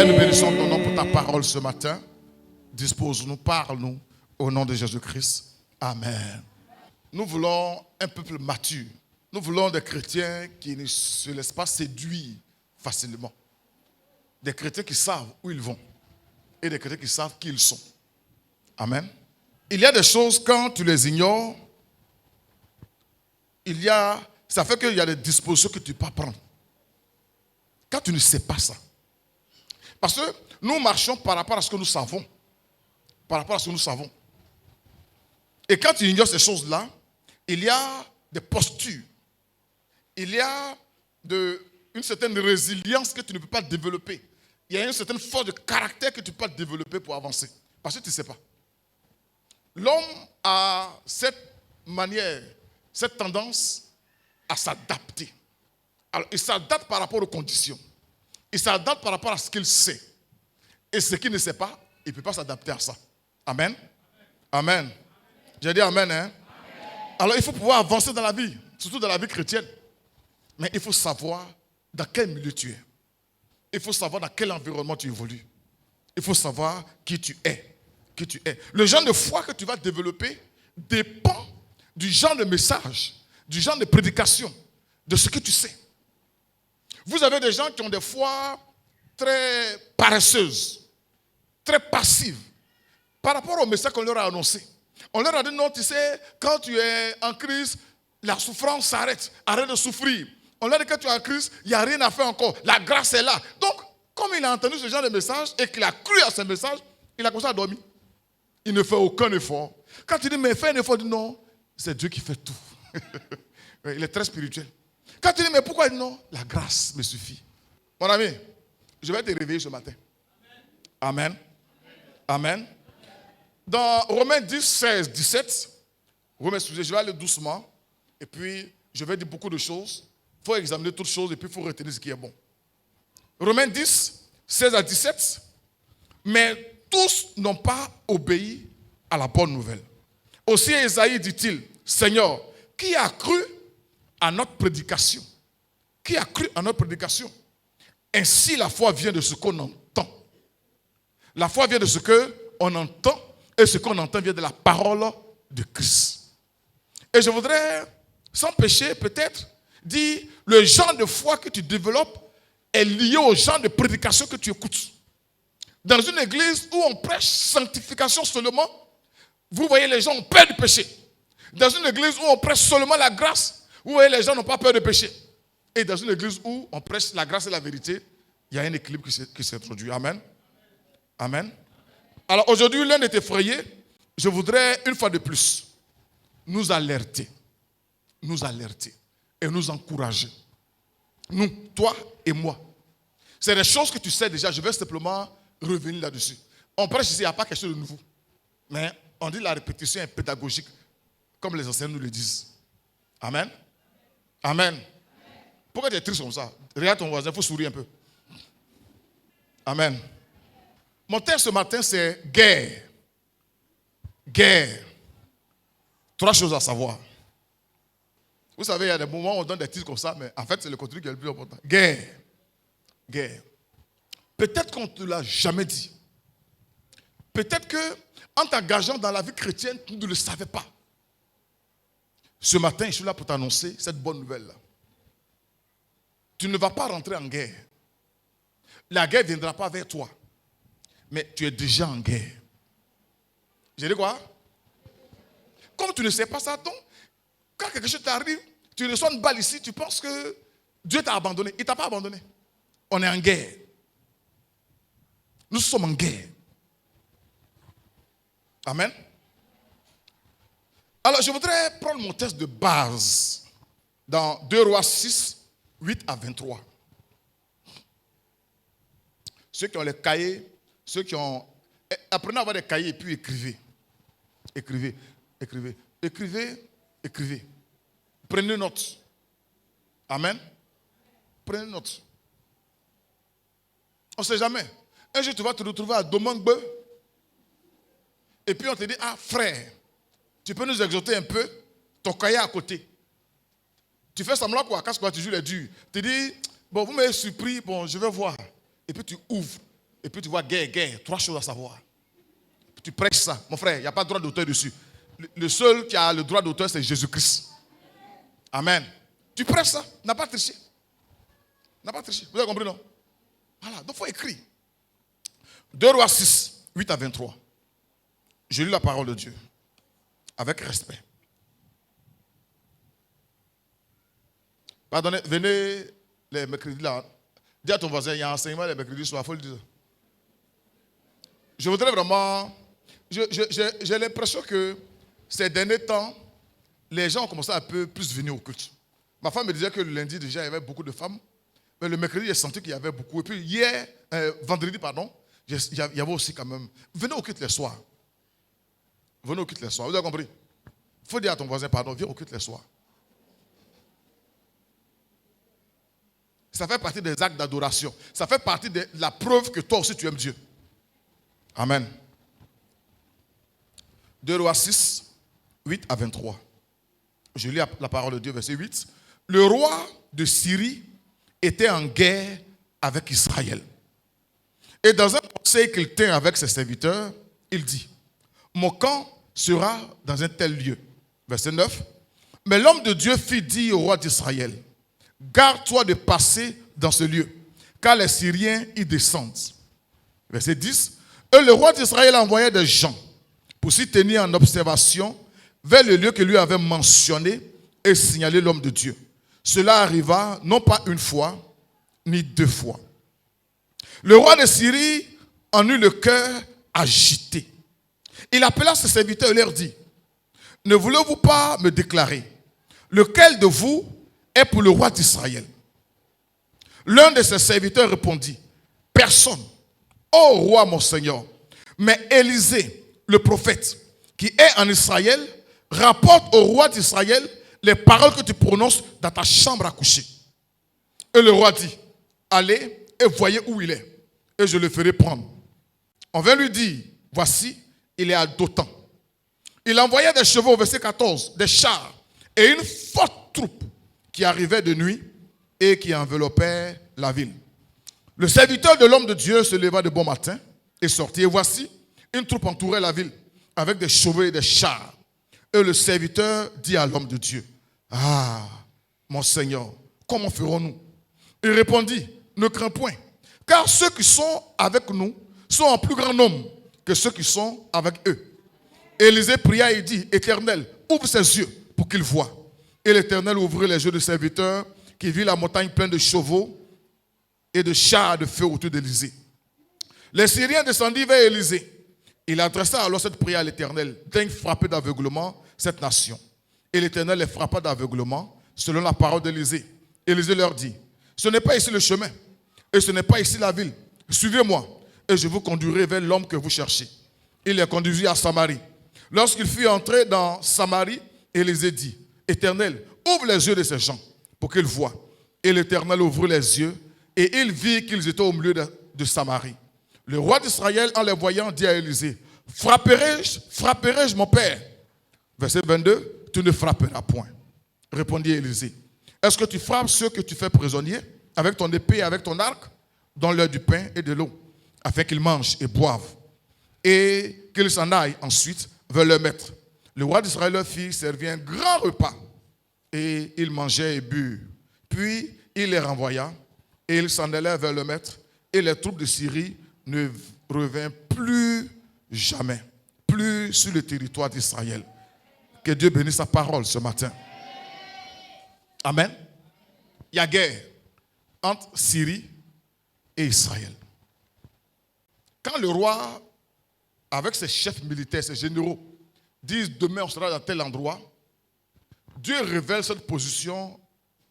Père, nous bénissons ton nom pour ta parole ce matin. Dispose-nous, parle-nous au nom de Jésus-Christ. Amen. Nous voulons un peuple mature. Nous voulons des chrétiens qui ne se laissent pas séduire facilement. Des chrétiens qui savent où ils vont et des chrétiens qui savent qui ils sont. Amen. Il y a des choses, quand tu les ignores, ça fait qu'il y a des dispositions que tu ne peux pas prendre. Quand tu ne sais pas ça. Parce que nous marchons par rapport à ce que nous savons. Par rapport à ce que nous savons. Et quand tu ignores ces choses-là, il y a des postures. Il y a une certaine résilience que tu ne peux pas développer. Il y a une certaine force de caractère que tu ne peux pas développer pour avancer. Parce que tu ne sais pas. L'homme a cette manière, cette tendance à s'adapter. Alors, il s'adapte par rapport aux conditions. Il s'adapte par rapport à ce qu'il sait. Et ce qu'il ne sait pas, il ne peut pas s'adapter à ça. Amen. Amen. J'ai dit amen, hein? Amen. Alors, il faut pouvoir avancer dans la vie, surtout dans la vie chrétienne. Mais il faut savoir dans quel milieu tu es. Il faut savoir dans quel environnement tu évolues. Il faut savoir qui tu es. Qui tu es. Le genre de foi que tu vas développer dépend du genre de message, du genre de prédication, de ce que tu sais. Vous avez des gens qui ont des foi très paresseuses, très passives, par rapport au message qu'on leur a annoncé. On leur a dit non, tu sais, quand tu es en crise, la souffrance s'arrête, arrête de souffrir. On leur a dit que tu es en crise, il n'y a rien à faire encore, la grâce est là. Donc, comme il a entendu ce genre de message et qu'il a cru à ce message, il a commencé à dormir. Il ne fait aucun effort. Quand tu dis, mais fais un effort, il dit non, c'est Dieu qui fait tout. Il est très spirituel. Quand tu dis, mais pourquoi? Il dit non, la grâce me suffit. Mon ami, je vais te réveiller ce matin. Amen. Amen. Dans Romains 10, 16, 17, je vais aller doucement, et puis je vais dire beaucoup de choses. Il faut examiner toutes choses, et puis il faut retenir ce qui est bon. Romains 10, 16 à 17, mais tous n'ont pas obéi à la bonne nouvelle. Aussi Ésaïe dit-il, Seigneur, qui a cru à notre prédication? Qui a cru à notre prédication? Ainsi la foi vient de ce qu'on entend. La foi vient de ce qu'on entend, et ce qu'on entend vient de la parole de Christ. Et je voudrais, sans péché peut-être, dire le genre de foi que tu développes est lié au genre de prédication que tu écoutes. Dans une église où on prêche sanctification seulement, vous voyez les gens ont peur du péché. Dans une église où on prêche seulement la grâce, vous voyez les gens n'ont pas peur du péché. Et dans une église où on prêche la grâce et la vérité, il y a un équilibre qui s'introduit. Amen. Amen. Alors aujourd'hui, l'un est effrayé. Je voudrais une fois de plus nous alerter et nous encourager. Nous, toi et moi. C'est des choses que tu sais déjà. Je vais simplement revenir là-dessus. On prêche ici, il n'y a pas quelque chose de nouveau. Mais on dit la répétition est pédagogique, comme les enseignants nous le disent. Amen. Amen. Pourquoi tu es triste comme ça? Regarde ton voisin, il faut sourire un peu. Amen. Mon thème ce matin, c'est guerre. Guerre. 3 choses à savoir. Vous savez, il y a des moments où on donne des titres comme ça, mais en fait, c'est le contenu qui est le plus important. Guerre. Guerre. Peut-être qu'on ne te l'a jamais dit. Peut-être qu'en t'engageant dans la vie chrétienne, tu ne le savais pas. Ce matin, je suis là pour t'annoncer cette bonne nouvelle-là. Tu ne vas pas rentrer en guerre. La guerre ne viendra pas vers toi. Mais tu es déjà en guerre. J'ai dit quoi? Comme tu ne sais pas ça, donc, quand quelque chose t'arrive, tu reçois une balle ici, tu penses que Dieu t'a abandonné. Il ne t'a pas abandonné. On est en guerre. Nous sommes en guerre. Amen. Alors, je voudrais prendre mon texte de base dans 2 Rois 6, 8 à 23. Ceux qui ont les cahiers, ceux qui ont... Apprenez à avoir des cahiers et puis écrivez. Écrivez, écrivez, écrivez, écrivez. Prenez note. Amen. Prenez note. On ne sait jamais. Un jour, tu vas te retrouver à Domangbe. Et puis on te dit, ah frère, tu peux nous exhorter un peu? Ton cahier à côté. Tu fais semblant quoi? Quand tu joues les durs. Tu dis, bon, vous m'avez surpris, bon, je vais voir. Et puis tu ouvres. et puis tu vois guerre, 3 choses à savoir. Tu prêches ça. Mon frère, il n'y a pas de droit d'auteur dessus. Le seul qui a le droit d'auteur, c'est Jésus-Christ. Amen. Tu prêches ça, n'a pas triché. N'a pas triché. Vous avez compris, non? Voilà, donc il faut écrire. 2 Rois 6, 8 à 23. Je lis la parole de Dieu avec respect. Pardonnez, venez les mercredis là. Dis à ton voisin, il y a un enseignement les mercredis soir, il faut le dire. Je voudrais vraiment... J'ai l'impression que ces derniers temps, les gens ont commencé à un peu plus venir au culte. Ma femme me disait que le lundi déjà, il y avait beaucoup de femmes. Mais le mercredi, j'ai senti qu'il y avait beaucoup. Et puis hier, vendredi, pardon, il y avait aussi quand même... Venez au culte les soirs. Venez au culte les soirs. Vous avez compris? Il faut dire à ton voisin, pardon, viens au culte les soirs. Ça fait partie des actes d'adoration. Ça fait partie de la preuve que toi aussi tu aimes Dieu. Amen. 2 Rois 6, 8 à 23. Je lis la parole de Dieu, verset 8. Le roi de Syrie était en guerre avec Israël. Et dans un conseil qu'il tint avec ses serviteurs, il dit, mon camp sera dans un tel lieu. Verset 9. Mais l'homme de Dieu fit dire au roi d'Israël, garde-toi de passer dans ce lieu, car les Syriens y descendent. Verset 10. Et le roi d'Israël envoyait des gens pour s'y tenir en observation vers le lieu que lui avait mentionné et signalé l'homme de Dieu. Cela arriva non pas une fois, ni 2 fois. Le roi de Syrie en eut le cœur agité. Il appela ses serviteurs et leur dit, ne voulez-vous pas me déclarer lequel de vous est pour le roi d'Israël? L'un de ses serviteurs répondit, personne, ô roi mon Seigneur, mais Élisée, le prophète, qui est en Israël, rapporte au roi d'Israël les paroles que tu prononces dans ta chambre à coucher. Et le roi dit, allez et voyez où il est, et je le ferai prendre. On vint lui dire, voici, il est à Dothan. Il envoyait des chevaux, verset 14, des chars, et une forte troupe qui arrivait de nuit et qui enveloppait la ville. Le serviteur de l'homme de Dieu se leva de bon matin et sortit. Et voici, une troupe entourait la ville avec des chevaux et des chars. Et le serviteur dit à l'homme de Dieu, ah, mon Seigneur, comment ferons-nous? Il répondit, ne crains point, car ceux qui sont avec nous sont en plus grand nombre que ceux qui sont avec eux. Élisée pria et dit, Éternel, ouvre ses yeux pour qu'il voie. Et l'Éternel ouvrit les yeux du serviteur qui vit la montagne pleine de chevaux et de chars de feu autour d'Élisée. Les Syriens descendirent vers Élisée. Il adressa alors cette prière à l'Éternel, daigne frapper d'aveuglement cette nation. Et l'Éternel les frappa d'aveuglement selon la parole d'Élisée. Élisée leur dit, ce n'est pas ici le chemin et ce n'est pas ici la ville. Suivez-moi et je vous conduirai vers l'homme que vous cherchez. Il les conduisit à Samarie. Lorsqu'il fut entré dans Samarie, Élisée dit, Éternel, ouvre les yeux de ces gens pour qu'ils voient. Et l'Éternel ouvrit les yeux et il vit qu'ils étaient au milieu de Samarie. Le roi d'Israël, en les voyant, dit à Élisée, frapperai-je mon père? Verset 22, tu ne frapperas point. Répondit Élisée, est-ce que tu frappes ceux que tu fais prisonniers avec ton épée et avec ton arc? Donne-leur du pain et de l'eau, afin qu'ils mangent et boivent, et qu'ils s'en aillent ensuite vers leur maître. Le roi d'Israël leur fit servir un grand repas, et ils mangeaient et burent. Puis il les renvoya, et ils s'en allèrent vers le maître, et les troupes de Syrie ne revinrent plus jamais, plus sur le territoire d'Israël. Que Dieu bénisse sa parole ce matin. Amen. Il y a guerre entre Syrie et Israël. Quand le roi, avec ses chefs militaires, ses généraux, disent demain on sera dans tel endroit, Dieu révèle cette position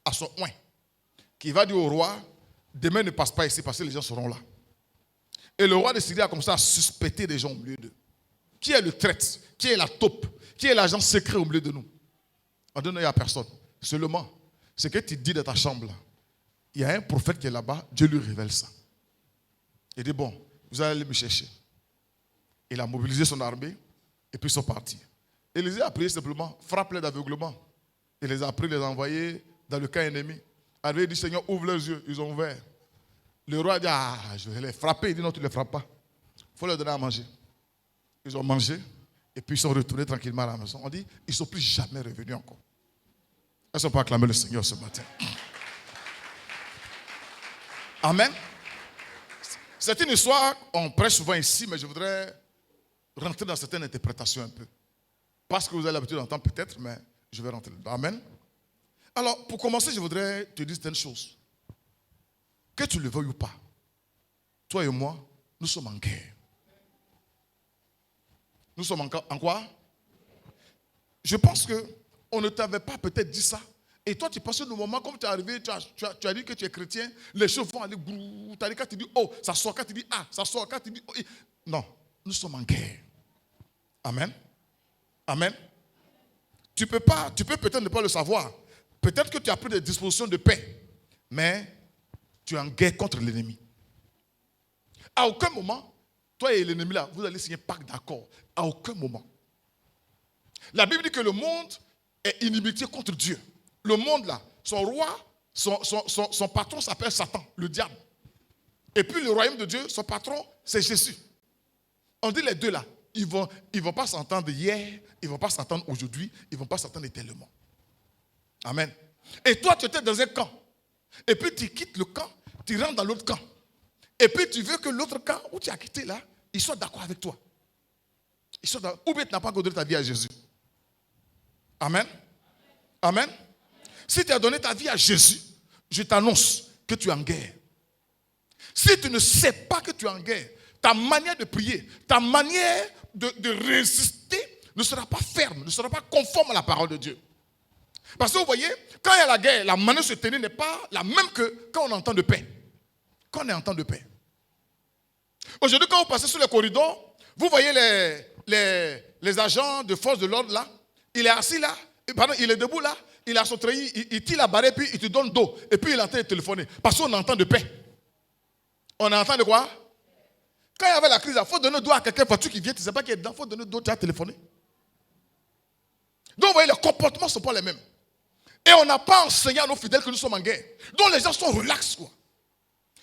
à son oint, qui va dire au roi, demain ne passe pas ici parce que les gens seront là. Et le roi de Syrie a commencé à suspecter des gens au milieu d'eux. Qui est le traître? Qui est la taupe? Qui est l'agent secret au milieu de nous? On donne à personne. Seulement, ce que tu dis de ta chambre, là, il y a un prophète qui est là-bas, Dieu lui révèle ça. Il dit, bon, vous allez aller me chercher. Il a mobilisé son armée et puis ils sont partis. Élisée a prié simplement, frappe-les d'aveuglement. Il les a pris, les a envoyés dans le camp ennemi. Il dit, Seigneur, ouvre leurs yeux. Ils ont ouvert. Le roi dit, ah, je vais les frapper. Il dit, non, tu ne les frappes pas. Il faut leur donner à manger. Ils ont mangé. Et puis ils sont retournés tranquillement à la maison. On dit, ils ne sont plus jamais revenus encore. Est-ce qu'on peut acclamer le Seigneur ce matin? Amen. C'est une histoire, on prêche souvent ici, mais je voudrais rentrer dans certaines interprétations un peu. Parce que vous avez l'habitude d'entendre peut-être, mais je vais rentrer dedans. Amen. Alors, pour commencer, je voudrais te dire certaines choses. Que tu le veuilles ou pas, toi et moi, nous sommes en guerre. Nous sommes en quoi? Je pense qu'on ne t'avait pas peut-être dit ça. Et toi, tu penses que le moment, comme tu es arrivé, tu as dit que tu es chrétien, les choses vont aller grou. Tu as dit quand tu dis oh, ça sort, quand tu dis ah, ça sort, quand tu dis oh. Non, nous sommes en guerre. Amen. Amen. Tu peux peut-être ne pas le savoir. Peut-être que tu as pris des dispositions de paix, mais tu es en guerre contre l'ennemi. À aucun moment, toi et l'ennemi là, vous allez signer un pacte d'accord. À aucun moment. La Bible dit que le monde est inimitié contre Dieu. Le monde là, son roi, son patron s'appelle Satan, le diable. Et puis le royaume de Dieu, son patron, c'est Jésus. On dit les deux là, ils vont pas s'entendre hier, ils ne vont pas s'entendre aujourd'hui, ils ne vont pas s'entendre éternellement. Amen. Et toi, tu étais dans un camp. Et puis tu quittes le camp, tu rentres dans l'autre camp. Et puis tu veux que l'autre camp où tu as quitté là, ils soient d'accord avec toi. Ou bien tu n'as pas encore donné ta vie à Jésus. Amen. Amen. Si tu as donné ta vie à Jésus, je t'annonce que tu es en guerre. Si tu ne sais pas que tu es en guerre, ta manière de prier, ta manière de résister ne sera pas ferme, ne sera pas conforme à la parole de Dieu. Parce que vous voyez, quand il y a la guerre, la manière de se tenir n'est pas la même que quand on est en temps de paix. Quand on est en temps de paix. Aujourd'hui, quand vous passez sur les corridors, vous voyez les agents de force de l'ordre là, il est assis là, pardon, il est debout là, il a son treillis, il tire la barre, puis il te donne dos, et puis il est en train de téléphoner. Parce qu'on est en temps de paix. On est en temps de quoi? Quand il y avait la crise, il faut donner dos à quelqu'un, voiture qui vient, tu ne sais pas qui est dedans, il faut donner dos, tu as téléphoné. Donc vous voyez, les comportements ne sont pas les mêmes. Et on n'a pas enseigné à nos fidèles que nous sommes en guerre. Donc les gens sont relax, quoi.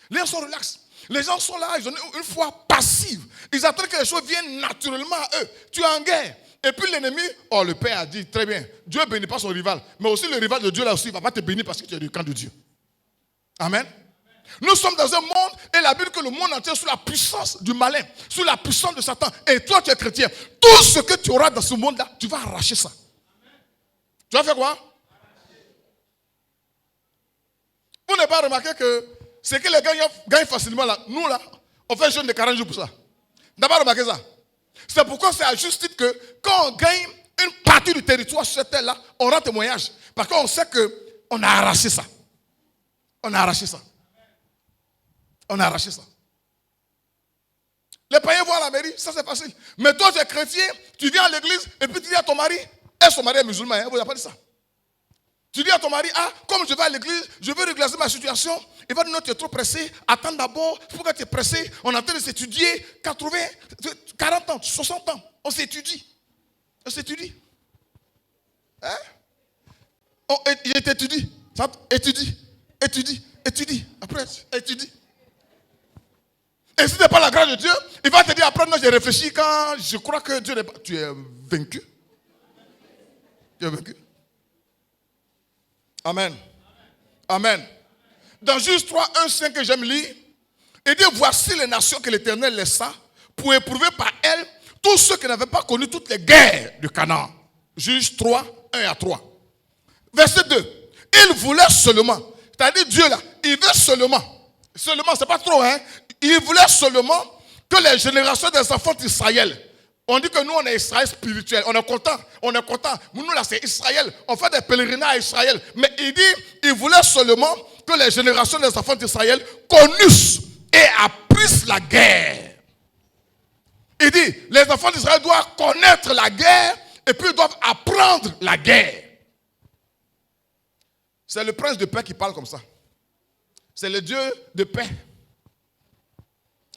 Les gens sont relax. Les gens sont là, ils ont une foi passive. Ils attendent que les choses viennent naturellement à eux. Tu es en guerre. Et puis l'ennemi, oh le Père a dit, très bien, Dieu ne bénit pas son rival. Mais aussi le rival de Dieu là aussi, il ne va pas te bénir parce que tu es du camp de Dieu. Amen. Nous sommes dans un monde, et la Bible dit que le monde entier est sous la puissance du malin, sous la puissance de Satan. Et toi tu es chrétien. Tout ce que tu auras dans ce monde-là, tu vas arracher ça. Tu vas faire quoi? Vous n'avez pas remarqué que ce que les gens gagnent facilement là, nous là, on fait un jeûne de 40 jours pour ça. Vous n'avez pas remarqué ça? C'est pourquoi c'est à juste titre que quand on gagne une partie du territoire sur cette terre-là, on rend témoignage. Parce qu'on sait qu'on a arraché ça. On a arraché ça. On a arraché ça. Les païens vont à la mairie, ça c'est facile. Mais toi tu es chrétien, tu viens à l'église et puis tu dis à ton mari, et son mari est musulman, hein, vous n'avez pas dit ça. Tu dis à ton mari, ah, comme je vais à l'église, je veux régler ma situation. Il va dire, non, tu es trop pressé. Attends d'abord. Pourquoi tu es pressé? On est en train de s'étudier. 80, 40 ans, 60 ans. On s'étudie. On s'étudie. Hein? Il t'étudie. Étudie. Après, étudie. Et si ce n'est pas la grâce de Dieu, il va te dire, après, non, j'ai réfléchi quand je crois que Dieu n'est pas. Tu es vaincu. Tu es vaincu. Amen. Amen. Dans Juge 3, 1, 5 que j'aime lire, il dit, voici les nations que l'Éternel laissa pour éprouver par elles tous ceux qui n'avaient pas connu toutes les guerres de Canaan. Juge 3, 1 à 3. Verset 2. Il voulait seulement, c'est-à-dire Dieu là, il veut seulement, c'est pas trop, hein, il voulait seulement que les générations des enfants d'Israël. On dit que nous, on est Israël spirituel. On est content. Mais nous, là, c'est Israël. On fait des pèlerinages à Israël. Mais il dit, il voulait seulement que les générations des enfants d'Israël connaissent et apprissent la guerre. Il dit, les enfants d'Israël doivent connaître la guerre et puis ils doivent apprendre la guerre. C'est le prince de paix qui parle comme ça. C'est le Dieu de paix.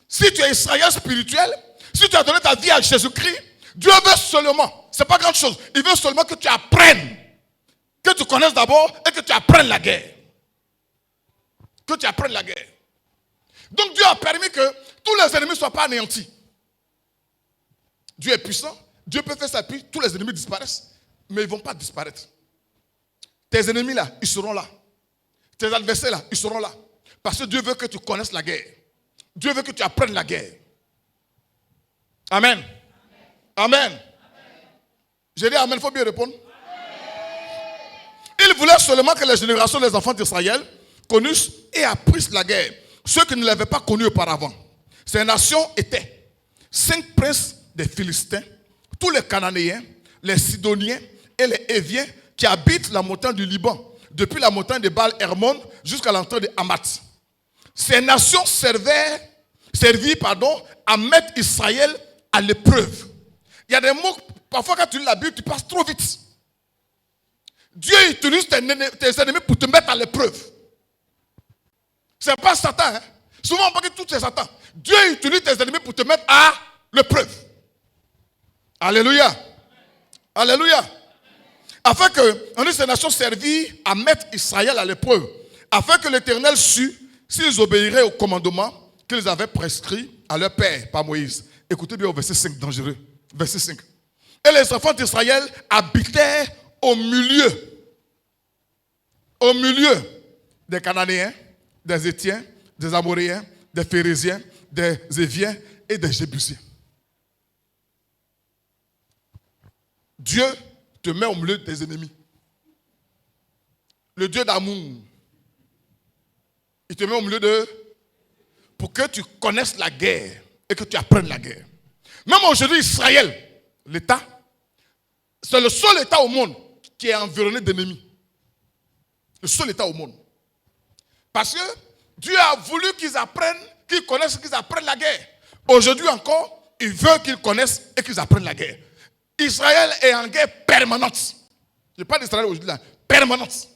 Si tu es Israël spirituel, si tu as donné ta vie à Jésus-Christ, Dieu veut seulement, c'est pas grand chose, il veut seulement que tu apprennes, que tu connaisses d'abord et que tu apprennes la guerre. Que tu apprennes la guerre. Donc Dieu a permis que tous les ennemis ne soient pas anéantis. Dieu est puissant, Dieu peut faire ça, puis tous les ennemis disparaissent. Mais ils ne vont pas disparaître. Tes ennemis là, ils seront là. Tes adversaires là, ils seront là. Parce que Dieu veut que tu connaisses la guerre. Dieu veut que tu apprennes la guerre. Amen. Amen. J'ai dit amen, il faut bien répondre. Il voulait seulement que les générations des enfants d'Israël connissent et apprissent la guerre. Ceux qui ne l'avaient pas connue auparavant. Ces nations étaient 5 princes des Philistins, tous les Cananéens, les Sidoniens et les Héviens qui habitent la montagne du Liban, depuis la montagne de Baal-Hermon jusqu'à l'entrée de Hamath. Ces nations servirent à mettre Israël à l'épreuve. Il y a des mots, parfois quand tu lis la Bible, tu passes trop vite. Dieu utilise tes ennemis pour te mettre à l'épreuve. Ce n'est pas Satan. Hein? Souvent on pense que tout c'est Satan. Dieu utilise tes ennemis pour te mettre à l'épreuve. Alléluia. Alléluia. Afin que ces nations servirent à mettre Israël à l'épreuve. Afin que l'Éternel sût s'ils obéiraient au commandement qu'ils avaient prescrit à leur père par Moïse. Écoutez bien au verset 5, dangereux. Verset 5. Et les enfants d'Israël habitèrent au milieu des Cananéens, des Hétiens, des Amoréens, des Phérésiens, des Éviens et des Jébusiens. Dieu te met au milieu des ennemis. Le Dieu d'amour, il te met au milieu pour que tu connaisses la guerre et que tu apprennes la guerre. Même aujourd'hui, Israël, l'État, c'est le seul État au monde qui est environné d'ennemis. Le seul État au monde. Parce que Dieu a voulu qu'ils apprennent, qu'ils connaissent, qu'ils apprennent la guerre. Aujourd'hui encore, il veut qu'ils connaissent et qu'ils apprennent la guerre. Israël est en guerre permanente. Je parle d'Israël aujourd'hui, là, permanente.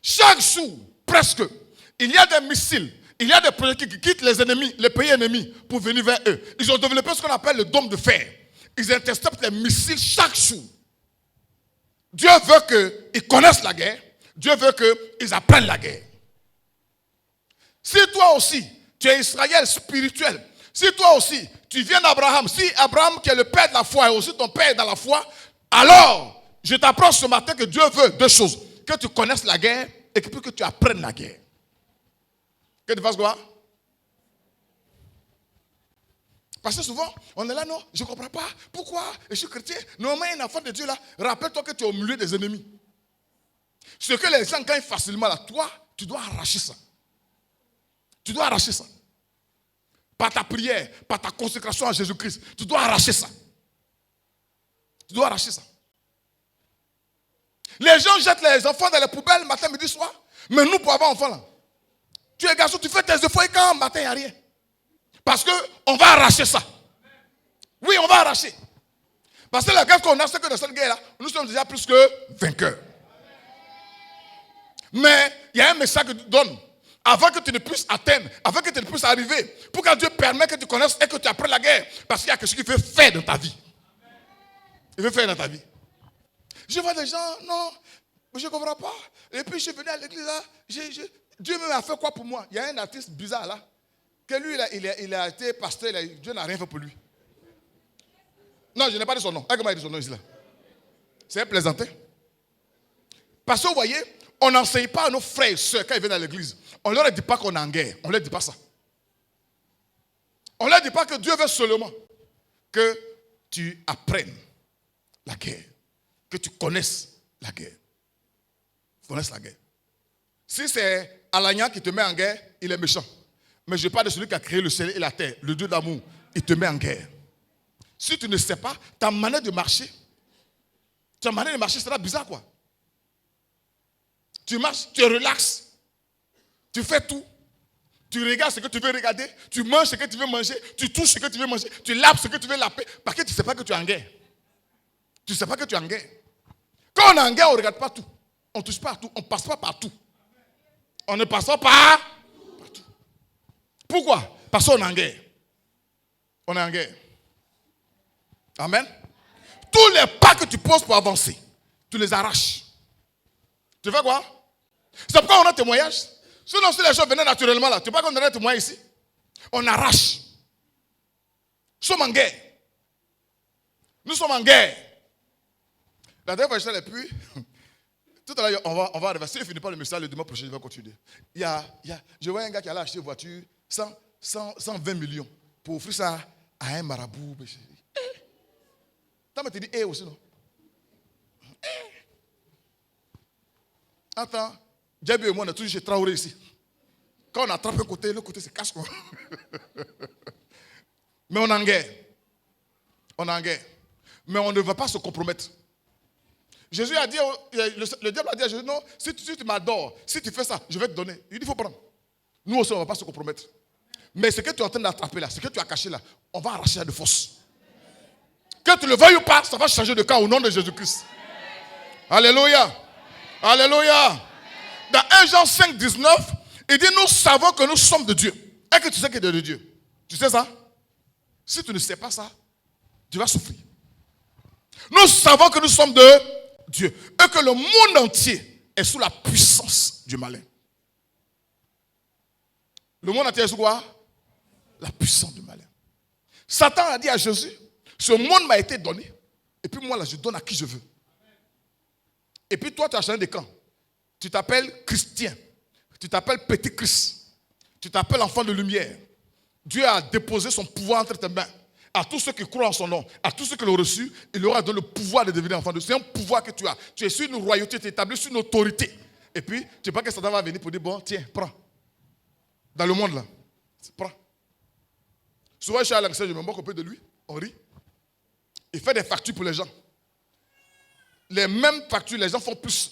Chaque jour, presque, il y a des missiles, il y a des projets qui quittent les ennemis, les pays ennemis pour venir vers eux. Ils ont développé ce qu'on appelle le dôme de fer. Ils interceptent les missiles chaque jour. Dieu veut qu'ils connaissent la guerre. Dieu veut qu'ils apprennent la guerre. Si toi aussi, tu es Israël spirituel, si toi aussi, tu viens d'Abraham, si Abraham qui est le père de la foi est aussi ton père dans la foi, alors je t'apprends ce matin que Dieu veut 2 choses. Que tu connaisses la guerre et que tu apprennes la guerre. Que tu fasses quoi? Parce que souvent, on est là, non, je ne comprends pas. Pourquoi? Je suis chrétien. Normalement, un enfant de Dieu là, rappelle-toi que tu es au milieu des ennemis. Ce que les gens gagnent facilement là, toi, tu dois arracher ça. Tu dois arracher ça. Par ta prière, par ta consécration à Jésus-Christ, tu dois arracher ça. Tu dois arracher ça. Les gens jettent les enfants dans les poubelles matin, midi, soir. Mais nous, pour avoir enfants là, tu es garçon, tu fais tes efforts et quand matin, il n'y a rien. Parce qu'on va arracher ça. Oui, on va arracher. Parce que la guerre qu'on a, c'est que dans cette guerre-là, nous sommes déjà plus que vainqueurs. Mais il y a un message que tu donnes. Avant que tu ne puisses atteindre, avant que tu ne puisses arriver, pour que Dieu permette que tu connaisses et que tu apprennes la guerre. Parce qu'il y a quelque chose qu'il veut faire dans ta vie. Il veut faire dans ta vie. Je vois des gens, non, je ne comprends pas. Et puis je suis venu à l'église là, Dieu m'a fait quoi pour moi? Il y a un artiste bizarre là, que lui il a été pasteur, Dieu n'a rien fait pour lui. Non, je n'ai pas dit son nom. Comment il dit son nom ici là? C'est un plaisantin. Parce que vous voyez, on n'enseigne pas à nos frères et soeurs quand ils viennent à l'église. On ne leur dit pas qu'on est en guerre. On ne leur dit pas ça. On ne leur dit pas que Dieu veut seulement que tu apprennes la guerre. Que tu connaisses la guerre. Connaisses la guerre. Si c'est Alagna qui te met en guerre, il est méchant. Mais je parle de celui qui a créé le ciel et la terre, le Dieu d'amour. Il te met en guerre. Si tu ne sais pas, ta manière de marcher sera bizarre quoi. Tu marches, tu relaxes. Tu fais tout. Tu regardes ce que tu veux regarder. Tu manges ce que tu veux manger. Tu touches ce que tu veux manger. Tu lapes ce que tu veux laper. Parce que tu ne sais pas que tu es en guerre. Tu ne sais pas que tu es en guerre. Quand on est en guerre, on ne regarde pas tout. On ne touche pas à tout. On ne passe pas partout. On ne passe pas partout. Pourquoi? Parce qu'on est en guerre. On est en guerre. Amen. Tous les pas que tu poses pour avancer, tu les arraches. Tu fais quoi? C'est pourquoi on a témoignage. Sinon, si les choses venaient naturellement là, tu vois qu'on aurait témoin ici. On arrache. Nous sommes en guerre. Nous sommes en guerre. La dernière fois, je suis allé, puis, tout à l'heure, on va arriver. Si je ne finis pas le message, le dimanche prochain, je vais continuer. Je vois un gars qui allait acheter une voiture, 120 millions, pour offrir ça à un marabout. T'as dit, aussi, non? Attends, Djabi et moi, on est toujours chez Traoré ici. Quand on attrape un côté, l'autre côté, c'est casse quoi. Mais on est en guerre. On est en guerre. Mais on ne va pas se compromettre. Jésus a dit, le diable a dit à Jésus, non, si tu m'adores, si tu fais ça, je vais te donner. Il dit, il faut prendre. Nous aussi, on ne va pas se compromettre. Mais ce que tu es en train d'attraper là, ce que tu as caché là, on va arracher ça de force. Que tu le veuilles ou pas, ça va changer de camp au nom de Jésus-Christ. Alléluia. Alléluia. Dans 1 Jean 5, 19, il dit, nous savons que nous sommes de Dieu. Est-ce que tu sais que tu es de Dieu? Tu sais ça? Si tu ne sais pas ça, tu vas souffrir. Nous savons que nous sommes de Dieu. Et que le monde entier est sous la puissance du malin. Le monde entier est sous quoi? La puissance du malin. Satan a dit à Jésus, ce monde m'a été donné. Et puis moi là, je donne à qui je veux. Et puis toi, tu as changé de camp. Tu t'appelles chrétien. Tu t'appelles petit Christ. Tu t'appelles enfant de lumière. Dieu a déposé son pouvoir entre tes mains. À tous ceux qui croient en son nom, à tous ceux qui l'ont reçu, il leur a donné le pouvoir de devenir enfant de Dieu. C'est un pouvoir que tu as. Tu es sur une royauté, tu es établi sur une autorité. Et puis, tu ne sais pas que Satan va venir pour dire, bon, tiens, prends. Dans le monde là, prends. Souvent, je suis à l'accès, je me moque un peu de lui, on rit. Il fait des factures pour les gens. Les mêmes factures, les gens font plus.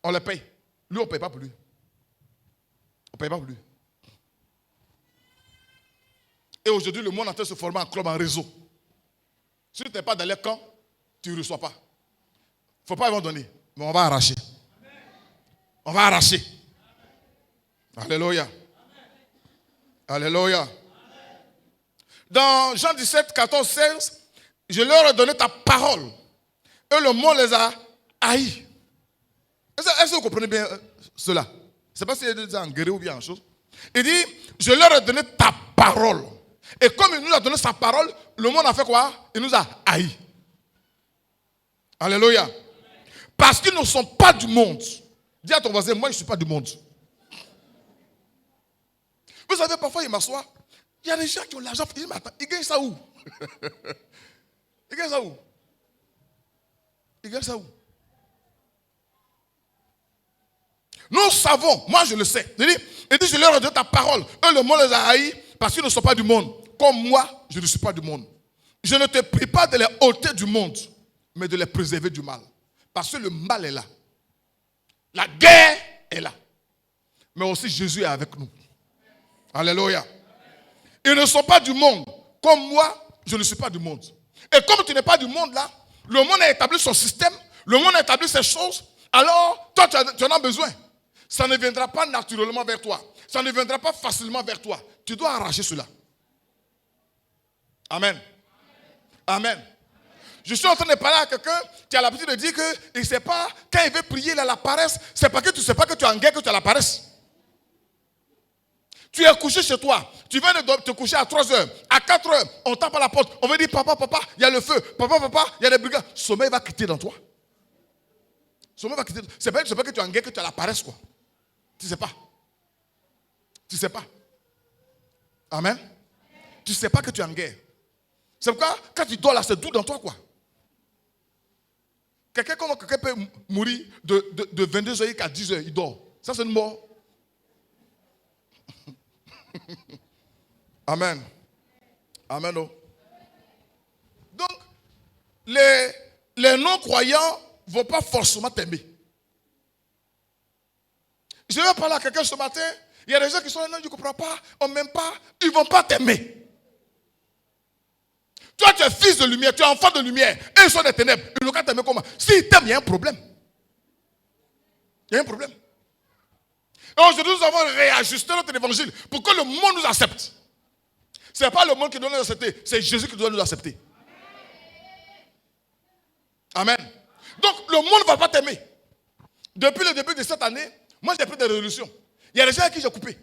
On les paye. Lui, on ne paye pas pour lui. On ne paye pas pour lui. Et aujourd'hui, le monde est en train de se former en club, en réseau. Si tu n'es pas dans les camps, tu ne reçois pas. Il ne faut pas ils vont donner. Mais on va arracher. On va arracher. Alléluia. Alléluia. Dans Jean 17, 14, 16, je leur ai donné ta parole. Et le monde les a haïs. Est-ce que vous comprenez bien cela? Ce n'est pas si c'est en guerre ou bien en chose. Il dit, je leur ai donné ta parole. Et comme il nous a donné sa parole, le monde a fait quoi? Il nous a haïs. Alléluia. Parce qu'ils ne sont pas du monde. Dis à ton voisin, moi je ne suis pas du monde. Vous savez, parfois il m'assoit. Il y a des gens qui ont l'argent. Ils disent, mais attends, ils gagnent ça où? Ils gagnent ça où? Ils gagnent ça où? Nous savons, moi je le sais. Il dit, je leur ai donné ta parole. Eux, le monde les a haïs parce qu'ils ne sont pas du monde. Comme moi, je ne suis pas du monde. Je ne te prie pas de les ôter du monde, mais de les préserver du mal. Parce que le mal est là. La guerre est là. Mais aussi Jésus est avec nous. Alléluia. Ils ne sont pas du monde. Comme moi, je ne suis pas du monde. Et comme tu n'es pas du monde là, le monde a établi son système, le monde a établi ses choses, alors toi tu en as besoin. Ça ne viendra pas naturellement vers toi. Ça ne viendra pas facilement vers toi. Tu dois arracher cela. Amen. Amen. Je suis en train de parler à quelqu'un qui a l'habitude de dire qu'il ne sait pas, quand il veut prier, il a la paresse. C'est parce que tu ne sais pas que tu es en guerre que tu as la paresse. Tu es couché chez toi. Tu viens de te coucher à 3 heures. À 4 heures, on tape à la porte. On veut dire, papa, il y a le feu. Papa, il y a des brigands. Sommeil va quitter dans toi. Sommeil va quitter. C'est pas que tu es en guerre que tu as la paresse, quoi. Tu ne sais pas. Tu ne sais pas. Amen. Tu ne sais pas que tu es en guerre. C'est pourquoi, quand tu dors là, c'est doux dans toi, quoi. Quelqu'un peut mourir de 22 heures à 10 heures, il dort. Ça, c'est une mort. Amen. Amen. Oh. Donc, les non-croyants ne vont pas forcément t'aimer. Je vais parler à quelqu'un ce matin. Il y a des gens qui sont là, non, je ne comprends pas, on ne m'aime pas. Ils ne vont pas t'aimer. Toi, tu es fils de lumière, tu es enfant de lumière. Et ils sont des ténèbres. Ils ne vont pas t'aimer comment? S'ils t'aiment, il y a un problème. Il y a un problème. Et aujourd'hui, nous avons réajusté notre évangile pour que le monde nous accepte. Ce n'est pas le monde qui doit nous accepter, c'est Jésus qui doit nous accepter. Amen. Donc, le monde ne va pas t'aimer. Depuis le début de cette année, moi j'ai pris des résolutions. Il y a des gens à qui j'ai coupé.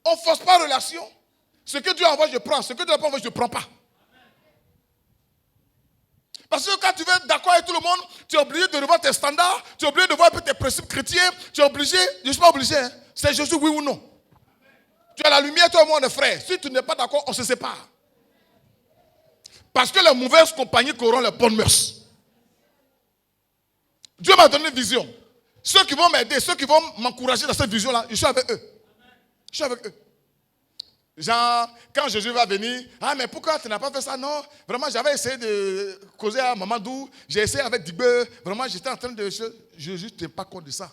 On ne force pas relation. Ce que Dieu envoie, je prends. Ce que Dieu n'a pas envoyé, je ne prends pas. Parce que quand tu veux être d'accord avec tout le monde, tu es obligé de revoir tes standards, tu es obligé de voir un peu tes principes chrétiens, tu es obligé, je ne suis pas obligé, hein. C'est Jésus, oui ou non. Tu as la lumière, toi et moi on est frères. Si tu n'es pas d'accord, on se sépare. Parce que les mauvaises compagnies corrompent les bonnes mœurs. Dieu m'a donné une vision. Ceux qui vont m'aider, ceux qui vont m'encourager dans cette vision-là, je suis avec eux. Je suis avec eux. Genre, quand Jésus va venir, ah mais pourquoi tu n'as pas fait ça? Non, vraiment j'avais essayé de causer à Mamadou, j'ai essayé avec Digbe, vraiment j'étais en train de... Jésus ne tient pas compte de ça.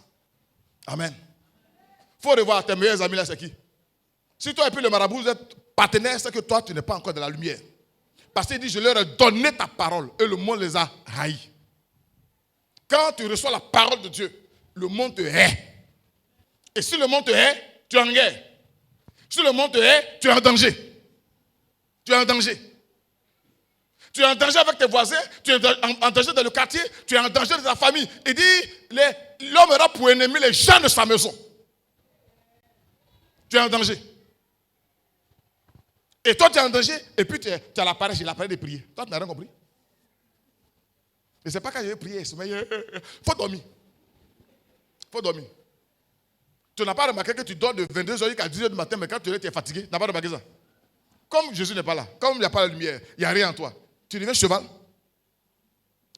Amen. Il faut revoir tes meilleurs amis là, c'est qui? Si toi et puis le marabout, vous êtes partenaires, c'est que toi tu n'es pas encore dans la lumière. Parce qu'il dit, je leur ai donné ta parole et le monde les a haïs. Quand tu reçois la parole de Dieu, le monde te hait. Et si le monde te hait, tu es en guerre. Si le monde te hait, tu es en danger. Tu es en danger. Tu es en danger avec tes voisins, tu es en danger dans le quartier, tu es en danger de ta famille. Il dit, l'homme aura pour ennemi les gens de sa maison. Tu es en danger. Et toi, tu es en danger, et puis tu as l'appareil, j'ai l'appareil de prier. Toi, tu n'as rien compris. Je ne sais pas quand je vais prier, mais il faut dormir. Il faut dormir. Tu n'as pas remarqué que tu dors de 22h jusqu'à 10h du matin, mais quand tu es fatigué, tu n'as pas remarqué ça. Comme Jésus n'est pas là, comme il n'y a pas la lumière, il n'y a rien en toi. Tu deviens cheval.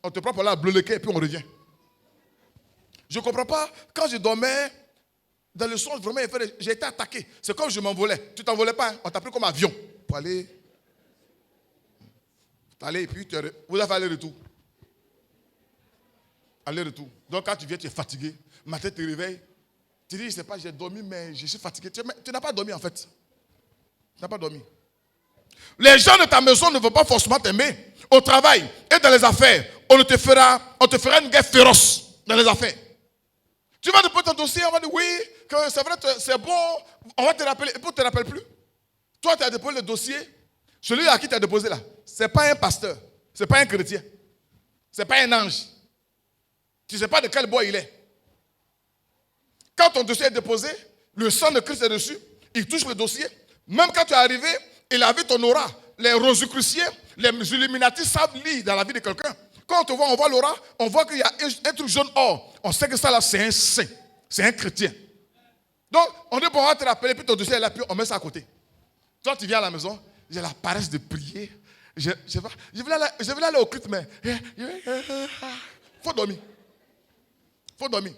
On te prend par là à bleu le quai et puis on revient. Je ne comprends pas, quand je dormais, dans le songe, vraiment, j'ai été attaqué. C'est comme je m'envolais. Tu ne t'envolais pas, hein? On t'a pris comme avion pour aller. Et puis vous avez fait aller-retour. Aller-retour. Donc quand tu viens, tu es fatigué. Matin, tu te réveilles. Tu dis, je ne sais pas, j'ai dormi, mais je suis fatigué. Tu n'as pas dormi en fait. Tu n'as pas dormi. Les gens de ta maison ne vont pas forcément t'aimer. Au travail et dans les affaires, on te fera une guerre féroce dans les affaires. Tu vas déposer ton dossier, on va dire oui, que c'est vrai, c'est bon, on va te rappeler. Et puis on ne te rappelle plus. Toi, tu as déposé le dossier. Celui à qui tu as déposé là, ce n'est pas un pasteur, ce n'est pas un chrétien, ce n'est pas un ange. Tu ne sais pas de quel bois il est. Quand ton dossier est déposé, le sang de Christ est dessus, il touche le dossier. Même quand tu es arrivé, il a vu ton aura. Les rosicruciens, les illuminatis savent lire dans la vie de quelqu'un. Quand on te voit, on voit l'aura, on voit qu'il y a un truc jaune or. On sait que ça là, c'est un saint, c'est un chrétien. Donc, on dit, bon, on va te rappeler, puis ton dossier est là, puis on met ça à côté. Toi, tu viens à la maison, j'ai la paresse de prier. Je vais aller au culte, mais faut dormir. Faut dormir.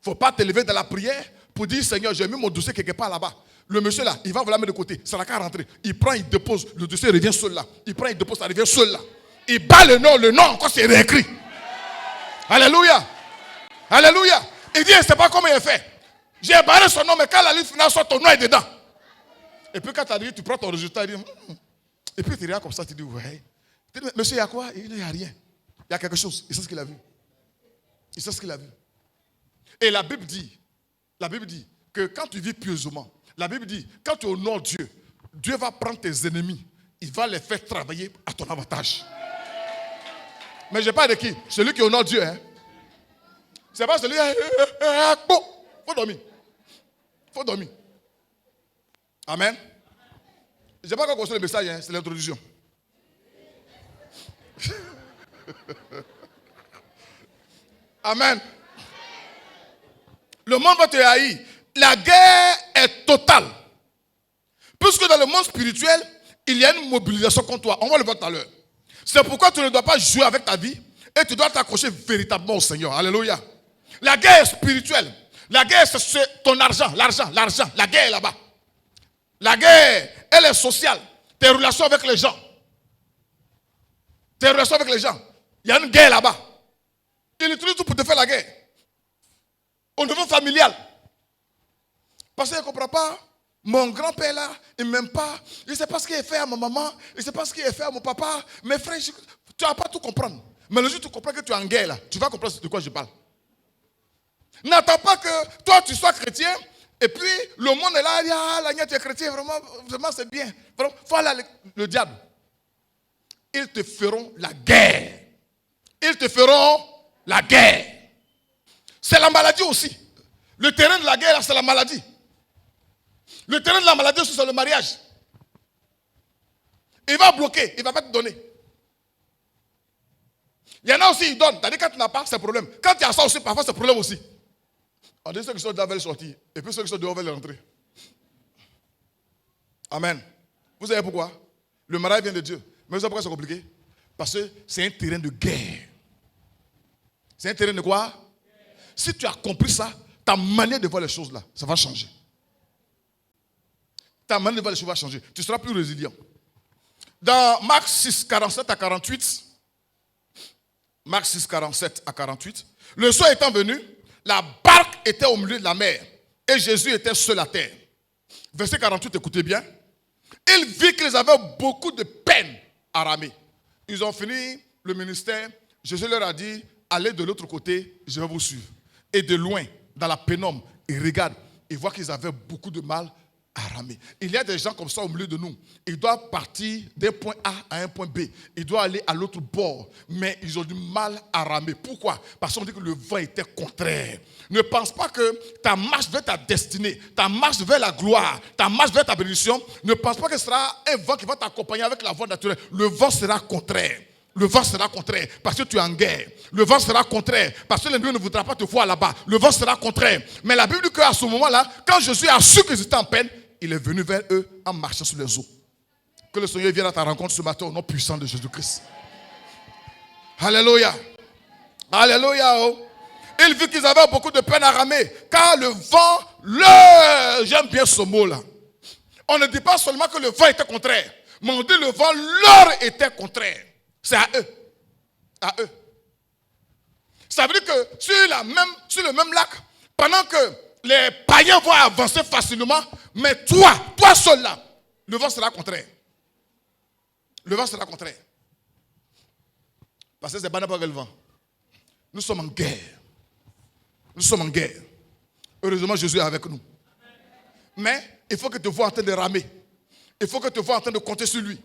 Faut pas te lever dans la prière pour dire, Seigneur, j'ai mis mon dossier quelque part là-bas. Le monsieur là, il va vouloir mettre de côté. Ça n'a qu'à rentrer. Il prend, il dépose. Le dossier revient seul là. Il prend, il dépose, ça revient seul là. Il bat le nom encore c'est réécrit. Alléluia. Alléluia. Il dit, je ne sais pas comment il est fait. J'ai barré son nom, mais quand la liste finale sort, ton nom est dedans. Et puis quand tu arrives, tu prends ton résultat, il dit, et puis tu regardes comme ça, tu dis, ouais. Tu dis, monsieur, il y a quoi? Il n'y a rien. Il y a quelque chose. Il sait ce qu'il a vu. Il sait ce qu'il a vu. Et la Bible dit que quand tu vis pieusement, la Bible dit, quand tu honores Dieu, Dieu va prendre tes ennemis, il va les faire travailler à ton avantage. Mais je parle de qui? Celui qui honore Dieu. Hein? C'est pas celui qui... Bon, faut dormir. Faut dormir. Amen. Je n'ai pas encore construit le message, hein? C'est l'introduction. Amen. Le monde va te haïr. La guerre est totale. Puisque dans le monde spirituel, il y a une mobilisation contre toi. On va le voir tout à l'heure. C'est pourquoi tu ne dois pas jouer avec ta vie et tu dois t'accrocher véritablement au Seigneur. Alléluia. La guerre est spirituelle. La guerre, c'est ton argent, l'argent. La guerre est là-bas. La guerre, elle est sociale. Tes relations avec les gens. Tes relations avec les gens. Il y a une guerre là-bas. Il utilise tout pour te faire la guerre. Au niveau familial. Parce qu'il ne comprend pas. Mon grand-père là, il ne m'aime pas. Il ne sait pas ce qu'il a fait à ma maman. Il ne sait pas ce qu'il a fait à mon papa. Mes frères, tu ne vas pas tout comprendre. Mais le jour où tu comprends que tu es en guerre là, tu vas comprendre de quoi je parle. N'attends pas que toi tu sois chrétien et puis le monde est là, il dit, ah, là, tu es chrétien, vraiment c'est bien. Voilà le diable. Ils te feront la guerre. Ils te feront la guerre. C'est la maladie aussi. Le terrain de la guerre, c'est la maladie. Le terrain de la maladie, c'est le mariage. Il va bloquer, il ne va pas te donner. Il y en a aussi, ils donnent. C'est-à-dire quand tu n'as pas, c'est problème. Quand tu as ça aussi, parfois c'est problème aussi. On dit ceux qui sont dedans veulent sortir. Et puis ceux qui sont dehors veulent rentrer. Amen. Vous savez pourquoi? Le mariage vient de Dieu. Mais vous savez pourquoi c'est compliqué? Parce que c'est un terrain de guerre. C'est un terrain de quoi? Si tu as compris ça, ta manière de voir les choses là, ça va changer. Ta manière de voir les choses va changer. Tu seras plus résilient. Dans Marc 6, 47 à 48, Marc 6, 47 à 48, le soir étant venu, la barque était au milieu de la mer et Jésus était seul à terre. Verset 48, écoutez bien. Il vit qu'ils avaient beaucoup de peine à ramer. Ils ont fini le ministère. Jésus leur a dit, allez de l'autre côté, je vais vous suivre. Et de loin, dans la pénombre, ils regardent. Ils voient qu'ils avaient beaucoup de mal à ramer. Il y a des gens comme ça au milieu de nous. Ils doivent partir d'un point A à un point B. Ils doivent aller à l'autre bord. Mais ils ont du mal à ramer. Pourquoi? Parce qu'on dit que le vent était contraire. Ne pense pas que ta marche vers ta destinée, ta marche vers la gloire, ta marche vers ta bénédiction, ne pense pas que ce sera un vent qui va t'accompagner avec la voie naturelle. Le vent sera contraire. Le vent sera contraire parce que tu es en guerre. Le vent sera contraire parce que l'ennemi ne voudra pas te voir là-bas. Le vent sera contraire. Mais la Bible dit qu'à ce moment-là, quand Jésus a su qu'ils étaient en peine, il est venu vers eux en marchant sur les eaux. Que le Seigneur vienne à ta rencontre ce matin au nom puissant de Jésus-Christ. Alléluia. Alléluia. Oh. Il vit qu'ils avaient beaucoup de peine à ramer. Car le vent leur... J'aime bien ce mot-là. On ne dit pas seulement que le vent était contraire. Mais on dit que le vent leur était contraire. C'est à eux. À eux. Ça veut dire que sur le même lac, pendant que les païens vont avancer facilement, mais toi seul là, le vent sera contraire. Le vent sera contraire. Parce que c'est pas n'importe quel vent. Nous sommes en guerre. Nous sommes en guerre. Heureusement, Jésus est avec nous. Mais il faut que tu vois en train de ramer. Il faut que tu vois en train de compter sur lui.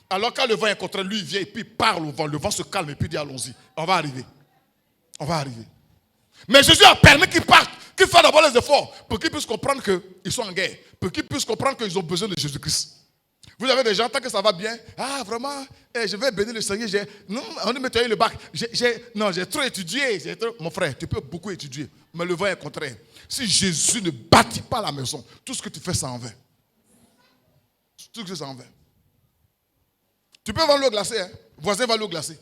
Alors quand le vent est contraire, lui il vient et puis il parle au vent. Le vent se calme et puis il dit allons-y. On va arriver. On va arriver. Mais Jésus a permis qu'ils partent, qu'ils fassent d'abord les efforts pour qu'ils puissent comprendre qu'ils sont en guerre, pour qu'ils puissent comprendre qu'ils ont besoin de Jésus-Christ. Vous avez des gens, tant que ça va bien, ah vraiment, je vais bénir le Seigneur. Non, on dit, mais tu as eu le bac. Non, j'ai trop étudié. Mon frère, tu peux beaucoup étudier, mais le vent est contraire. Si Jésus ne bâtit pas la maison, tout ce que tu fais, c'est en vain. Tout ce que tu fais, c'est en vain. Tu peux vendre l'eau glacée, hein? Voisin va l'eau glacée.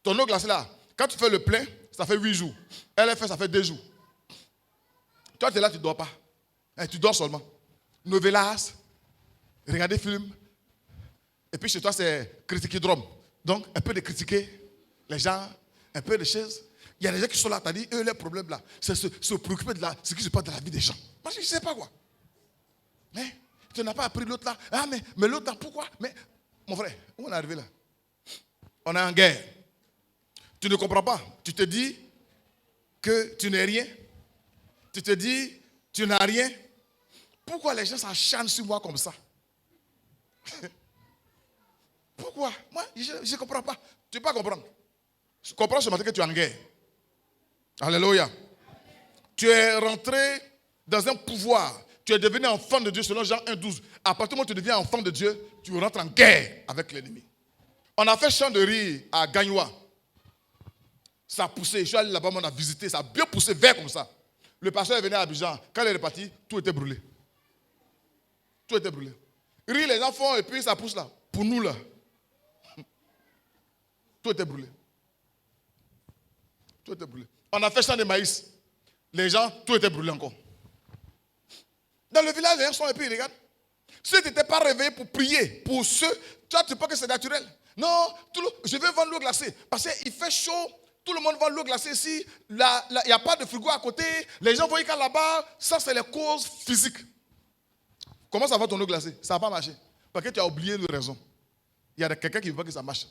Ton eau glacée là, quand tu fais le plein, ça fait 8 jours. Elle est fait, ça fait 2 jours. Toi, tu es là, tu ne dors pas. Tu dors seulement. Novelas, regarder film. Et puis chez toi, c'est critiquer drum. Donc, un peu de critiquer les gens, un peu de choses. Il y a des gens qui sont là, tu as dit, eux, leur problème là, c'est se préoccuper de ce qui se passe dans la vie des gens. Parce que je ne sais pas quoi. Mais tu n'as pas appris l'autre là. Ah, mais l'autre là, pourquoi? Mais, mon frère, où on est arrivé là? On est en guerre. Tu ne comprends pas. Tu te dis que tu n'es rien. Tu te dis, tu n'as rien. Pourquoi les gens s'acharnent sur moi comme ça? Pourquoi? Moi, je ne comprends pas. Tu ne peux pas comprendre. Je comprends ce matin que tu es en guerre. Alléluia. Tu es rentré dans un pouvoir. Tu es devenu enfant de Dieu selon Jean 1,12. À partir du moment où tu deviens enfant de Dieu, tu rentres en guerre avec l'ennemi. On a fait chant de rire à Gagnoua. Ça a poussé. Je suis allé là-bas, on a visité. Ça a bien poussé vert comme ça. Le pasteur est venu à Abidjan. Quand il est reparti, tout était brûlé. Tout était brûlé. Rire les enfants et puis ça pousse là. Pour nous là. Tout était brûlé. Tout était brûlé. On a fait chant de maïs. Les gens, tout était brûlé encore. Dans le village, les gens sont et puis ils regardent. Si tu n'étais pas réveillé pour prier pour ceux, toi tu penses que c'est naturel. Non, je vais vendre l'eau glacée. Parce qu'il fait chaud. Tout le monde vend l'eau glacée ici. Il n'y a pas de frigo à côté. Les gens vont y aller là-bas. Ça, c'est les causes physiques. Comment ça va ton eau glacée? Ça n'a pas marché. Parce que tu as oublié une raison. Il y a quelqu'un qui ne veut pas que ça marche.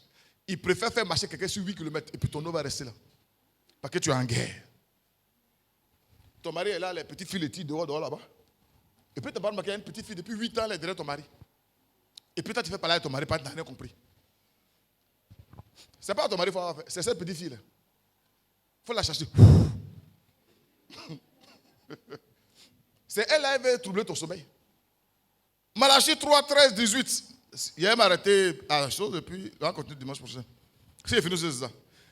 Il préfère faire marcher quelqu'un sur 8 km et puis ton eau va rester là. Parce que tu es en guerre. Ton mari est là, les petites filles étudient dehors là-bas. Et puis tu parles qu'il y a une petite fille depuis 8 ans, elle est derrière ton mari. Et puis toi tu fais parler à ton mari, tu n'as rien compris. Ce n'est pas ton mari, c'est cette petite fille là. Il faut la chercher. C'est elle qui avait troublé ton sommeil. Malachie 3, 13, 18. Hier, m'a arrêté à la chose et puis on va continuer dimanche prochain. C'est fini, c'est ça.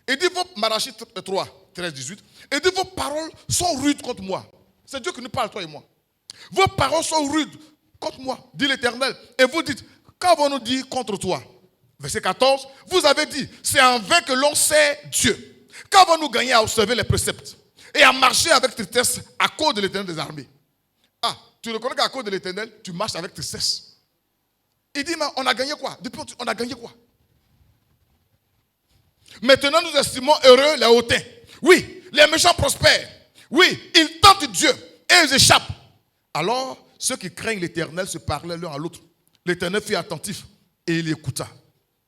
Il dit, Malachie 3, 13, 18. Il dit, vos paroles sont rudes contre moi. C'est Dieu qui nous parle, toi et moi. Vos paroles sont rudes contre moi, dit l'Éternel. Et vous dites, qu'avons-nous dit contre toi? Verset 14, vous avez dit, c'est en vain que l'on sait Dieu. Qu'avons-nous gagné à observer les préceptes et à marcher avec tristesse à cause de l'Éternel des armées? Ah, tu reconnais qu'à cause de l'Éternel, tu marches avec tristesse. Il dit, mais on a gagné quoi? Depuis, on a gagné quoi? Maintenant, nous estimons heureux les hautains. Oui, les méchants prospèrent. Oui, ils tentent Dieu et ils échappent. Alors, ceux qui craignent l'Éternel se parlaient l'un à l'autre. L'Éternel fut attentif et il écouta.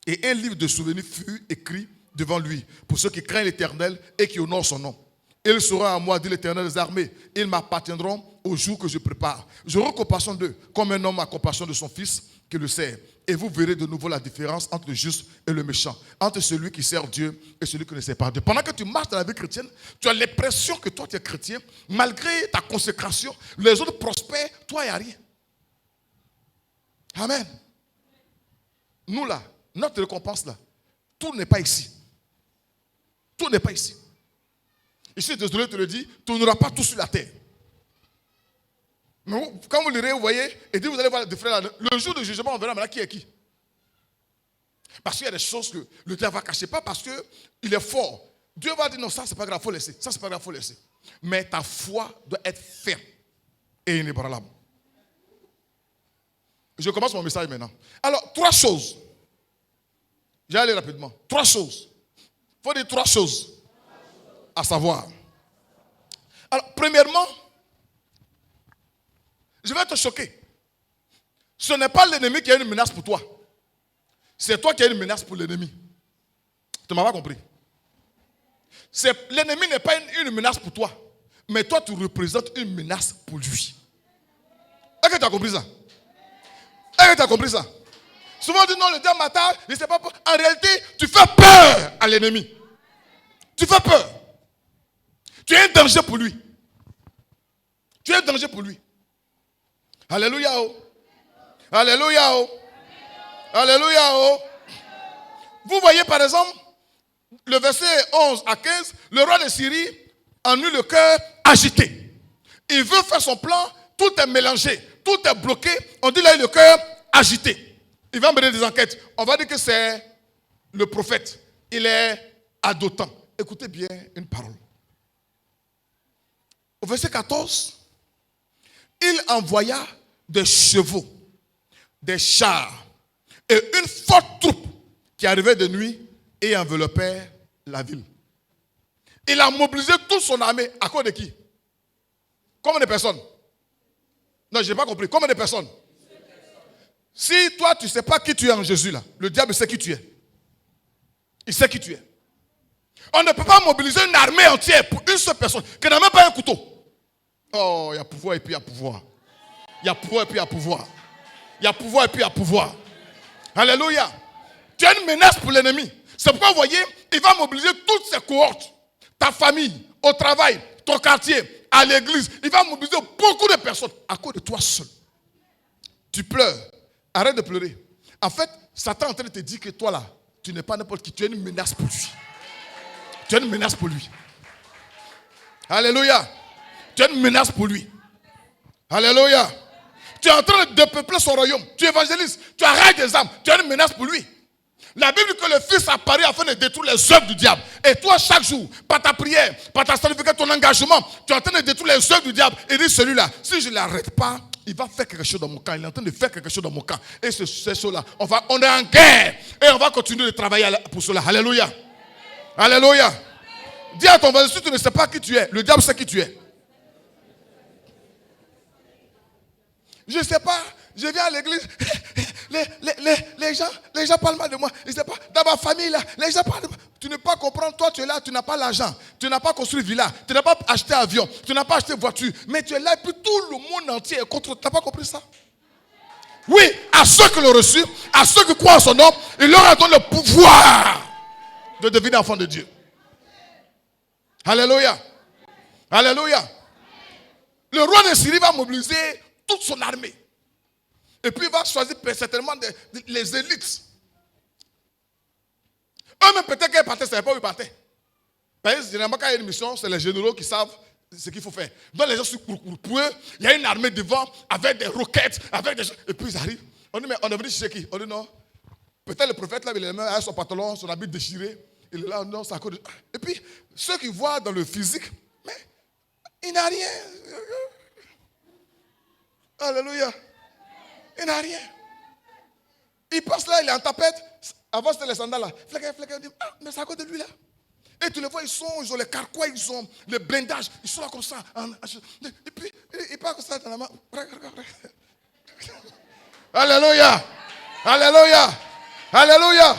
Et un livre de souvenirs fut écrit devant lui pour ceux qui craignent l'Éternel et qui honorent son nom. Ils seront à moi, dit l'Éternel des armées. Ils m'appartiendront au jour que je prépare. J'aurai compassion d'eux, comme un homme a compassion de son fils qui le sert. Et vous verrez de nouveau la différence entre le juste et le méchant, entre celui qui sert Dieu et celui qui ne sert pas Dieu. Pendant que tu marches dans la vie chrétienne, tu as l'impression que toi tu es chrétien, malgré ta consécration, les autres prospèrent, toi il n'y a rien. Amen. Nous là, notre récompense là, tout n'est pas ici. Tout n'est pas ici. Ici, désolé de te le dire, tu n'auras pas tout sur la terre. Mais quand vous lirez, vous voyez, et dit, vous allez voir des frères là, le jour du jugement, on verra maintenant qui est qui. Parce qu'il y a des choses que le diable va cacher, pas parce qu'il est fort. Dieu va dire, non, ça c'est pas grave, il faut laisser. Ça c'est pas grave, il faut laisser. Mais ta foi doit être ferme et inébranlable. Je commence mon message maintenant. Alors, 3 choses. Je vais aller rapidement. 3 choses. Il faut dire 3 choses à savoir. Alors, premièrement, je vais te choquer. Ce n'est pas l'ennemi qui a une menace pour toi. C'est toi qui as une menace pour l'ennemi. Tu ne m'as pas compris. L'ennemi n'est pas une menace pour toi. Mais toi, tu représentes une menace pour lui. Est-ce que tu as compris ça? Est-ce que tu as compris ça? Souvent on dit non, le diable m'attaque, je ne sais pas. En réalité, tu fais peur à l'ennemi. Tu fais peur. Tu es un danger pour lui. Tu es un danger pour lui. Alléluia. Oh. Alléluia. Oh. Alléluia. Oh. Vous voyez par exemple, le verset 11 à 15, le roi de Syrie en eut le cœur agité. Il veut faire son plan, tout est mélangé, tout est bloqué. On dit là, il a le cœur agité. Il va mener des enquêtes. On va dire que c'est le prophète. Il est à Dothan. Écoutez bien une parole. Au verset 14, il envoya des chevaux, des chars et une forte troupe qui arrivait de nuit et enveloppait la ville. Il a mobilisé toute son armée. À cause de qui? Combien de personnes? Non, je n'ai pas compris. Combien de personnes? Si toi, tu ne sais pas qui tu es en Jésus, là, le diable sait qui tu es. Il sait qui tu es. On ne peut pas mobiliser une armée entière pour une seule personne qui n'a même pas un couteau. Oh, il y a pouvoir et puis il y a pouvoir. Il y a pouvoir et puis il y a pouvoir. Il y a pouvoir et puis il y a pouvoir. Alléluia. Tu as une menace pour l'ennemi. C'est pourquoi, vous voyez, il va mobiliser toutes ses cohortes. Ta famille, au travail, ton quartier, à l'église. Il va mobiliser beaucoup de personnes à cause de toi seul. Tu pleures. Arrête de pleurer. En fait, Satan est en train de te dire que toi là, tu n'es pas n'importe qui. Tu es une menace pour lui. Tu es une menace pour lui. Alléluia. Tu es une menace pour lui. Alléluia. Tu es en train de peupler son royaume. Tu évangélises. Tu arrêtes des âmes. Tu es une menace pour lui. La Bible dit que le Fils apparaît afin de détruire les œuvres du diable. Et toi, chaque jour, par ta prière, par ta sanctification, ton engagement, tu es en train de détruire les œuvres du diable. Et dit celui-là, si je ne l'arrête pas, il va faire quelque chose dans mon camp. Il est en train de faire quelque chose dans mon camp. Et ces choses-là, on est en guerre. Et on va continuer de travailler pour cela. Alléluia. Alléluia. Dis à ton voisin, si tu ne sais pas qui tu es, le diable sait qui tu es. Je ne sais pas, je viens à l'église, les gens parlent mal de moi. Je ne sais pas, dans ma famille, là, les gens parlent de moi. Tu ne peux pas comprendre, toi tu es là, tu n'as pas l'argent, tu n'as pas construit villa, tu n'as pas acheté avion, tu n'as pas acheté voiture, mais tu es là et puis tout le monde entier est contre toi. Tu n'as pas compris ça? Oui, à ceux qui l'ont reçu, à ceux qui croient en son nom, il leur a donné le pouvoir de devenir enfant de Dieu. Alléluia. Alléluia. Le roi de Syrie va mobiliser toute son armée. Et puis il va choisir certainement les élites. Eux-mêmes, peut-être qu'ils partaient, ils ne savaient pas où ils partaient. Parce que généralement, quand il y a une mission, c'est les généraux qui savent ce qu'il faut faire. Donc les gens sont pour eux, il y a une armée devant avec des roquettes, avec des... Et puis ils arrivent. On dit, mais on est venu chercher qui? On dit non. Peut-être le prophète là, il est là, avec son pantalon, son habit déchiré. Il est là, non, c'est à cause de... Et puis, ceux qui voient dans le physique, mais il n'a rien. Alléluia. Il n'a rien. Il passe là, il est en tapette. Avant, c'était les sandales là. Fléquin, on dit, ah, mais c'est à cause de lui là. Et tu les vois, ils ont les carquois, ils ont les blindages. Ils sont là comme ça. Et puis, ils partent comme ça dans la main. Alléluia. Alléluia. Alléluia.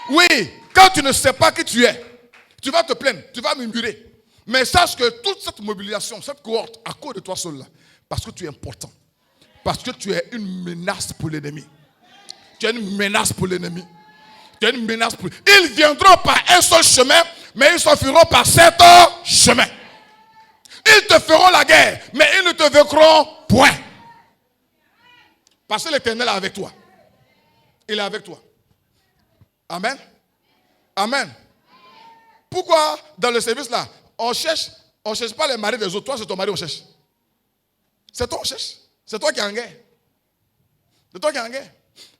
Oui, quand tu ne sais pas qui tu es, tu vas te plaindre, tu vas murmurer. Mais sache que toute cette mobilisation, cette cohorte, à cause de toi seul là, parce que tu es important. Parce que tu es une menace pour l'ennemi. Tu es une menace pour l'ennemi. Tu es une menace pour... Ils viendront par un seul chemin, mais ils s'enfuiront par 7 chemins. Ils te feront la guerre, mais ils ne te vaincront point. Parce que l'Éternel est avec toi. Il est avec toi. Amen. Amen. Pourquoi dans le service là, on cherche pas les maris des autres. Toi, c'est ton mari on cherche. C'est toi on cherche. C'est toi qui es en guerre. C'est toi qui es en guerre.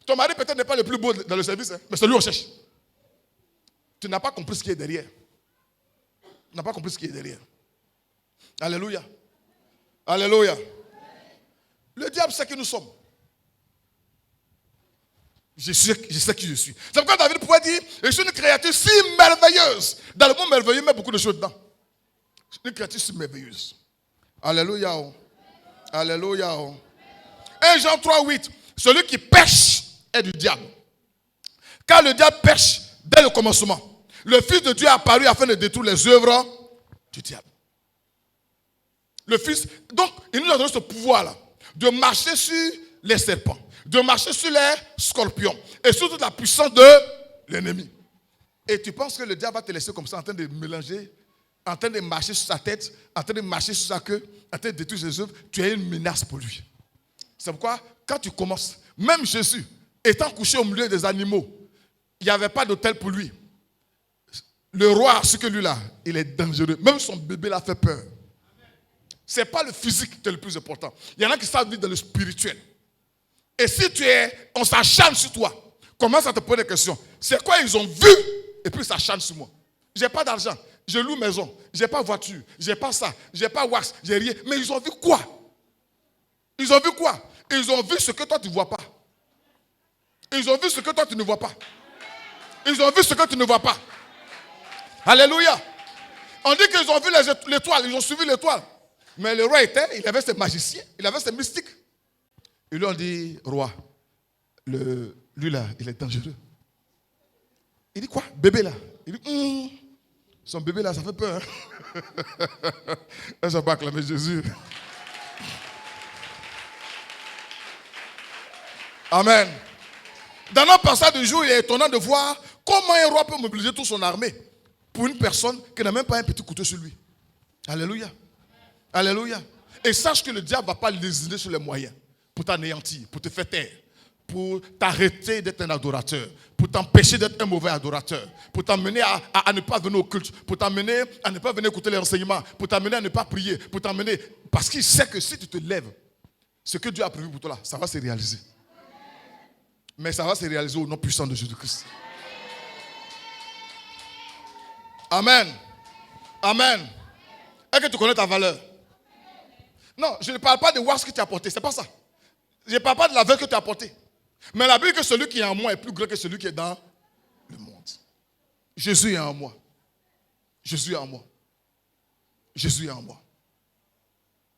Ton mari peut-être n'est pas le plus beau dans le service, hein, mais c'est lui on cherche. Tu n'as pas compris ce qui est derrière. Tu n'as pas compris ce qui est derrière. Alléluia. Alléluia. Le diable sait qui nous sommes. Je sais qui je suis. C'est pourquoi David pouvait dire, je suis une créature si merveilleuse. Dans le mot merveilleux, il met beaucoup de choses dedans. Je suis une créature si merveilleuse. Alléluia. Alléluia. 1 Jean 3:8. Celui qui pêche est du diable. Car le diable pêche dès le commencement. Le Fils de Dieu est apparu afin de détruire les œuvres du diable. Le Fils, donc, il nous a donné ce pouvoir-là de marcher sur les serpents, de marcher sur les scorpions et sur toute la puissance de l'ennemi. Et tu penses que le diable va te laisser comme ça en train de mélanger, en train de marcher sur sa tête, en train de marcher sur sa queue, en train de détruire ses œuvres? Tu es une menace pour lui. C'est pourquoi, quand tu commences, même Jésus, étant couché au milieu des animaux, il n'y avait pas d'hôtel pour lui. Le roi, ce que lui là, il est dangereux. Même son bébé l'a fait peur. Ce n'est pas le physique qui est le plus important. Il y en a qui savent vivre dans le spirituel. Et si on s'acharne sur toi, commence à te poser des questions. C'est quoi ils ont vu et puis ils s'acharnent sur moi. Je n'ai pas d'argent, je loue maison, je n'ai pas voiture, je n'ai pas ça, je n'ai pas wax, je n'ai rien. Mais ils ont vu quoi? Ils ont vu quoi? Ils ont vu ce que toi tu ne vois pas. Ils ont vu ce que toi tu ne vois pas. Ils ont vu ce que tu ne vois pas. Alléluia. On dit qu'ils ont vu l'étoile, ils ont suivi l'étoile. Mais le roi il avait ses magiciens, il avait ses mystiques. Ils lui ont dit, roi, lui là, il est dangereux. Il dit quoi? Bébé là. Il dit, son bébé là, ça fait peur. Elle ne pas acclamer Jésus. Amen. Dans notre passage du jour, il est étonnant de voir comment un roi peut mobiliser toute son armée pour une personne qui n'a même pas un petit couteau sur lui. Alléluia. Alléluia. Et sache que le diable ne va pas lésiner sur les moyens pour t'anéantir, pour te faire taire, pour t'arrêter d'être un adorateur, pour t'empêcher d'être un mauvais adorateur, pour t'amener à ne pas venir au culte, pour t'amener à ne pas venir écouter les renseignements, pour t'amener à ne pas prier, pour t'amener... Parce qu'il sait que si tu te lèves, ce que Dieu a prévu pour toi là, ça va se réaliser. Mais ça va se réaliser au nom puissant de Jésus-Christ. Amen. Amen. Est-ce que tu connais ta valeur? Non, je ne parle pas de voir ce que tu as apporté. Ce n'est pas ça. Je ne parle pas de la valeur que tu as apportée. Mais la Bible dit que celui qui est en moi est plus grand que celui qui est dans le monde. Jésus est en moi. Jésus est en moi. Jésus est en moi.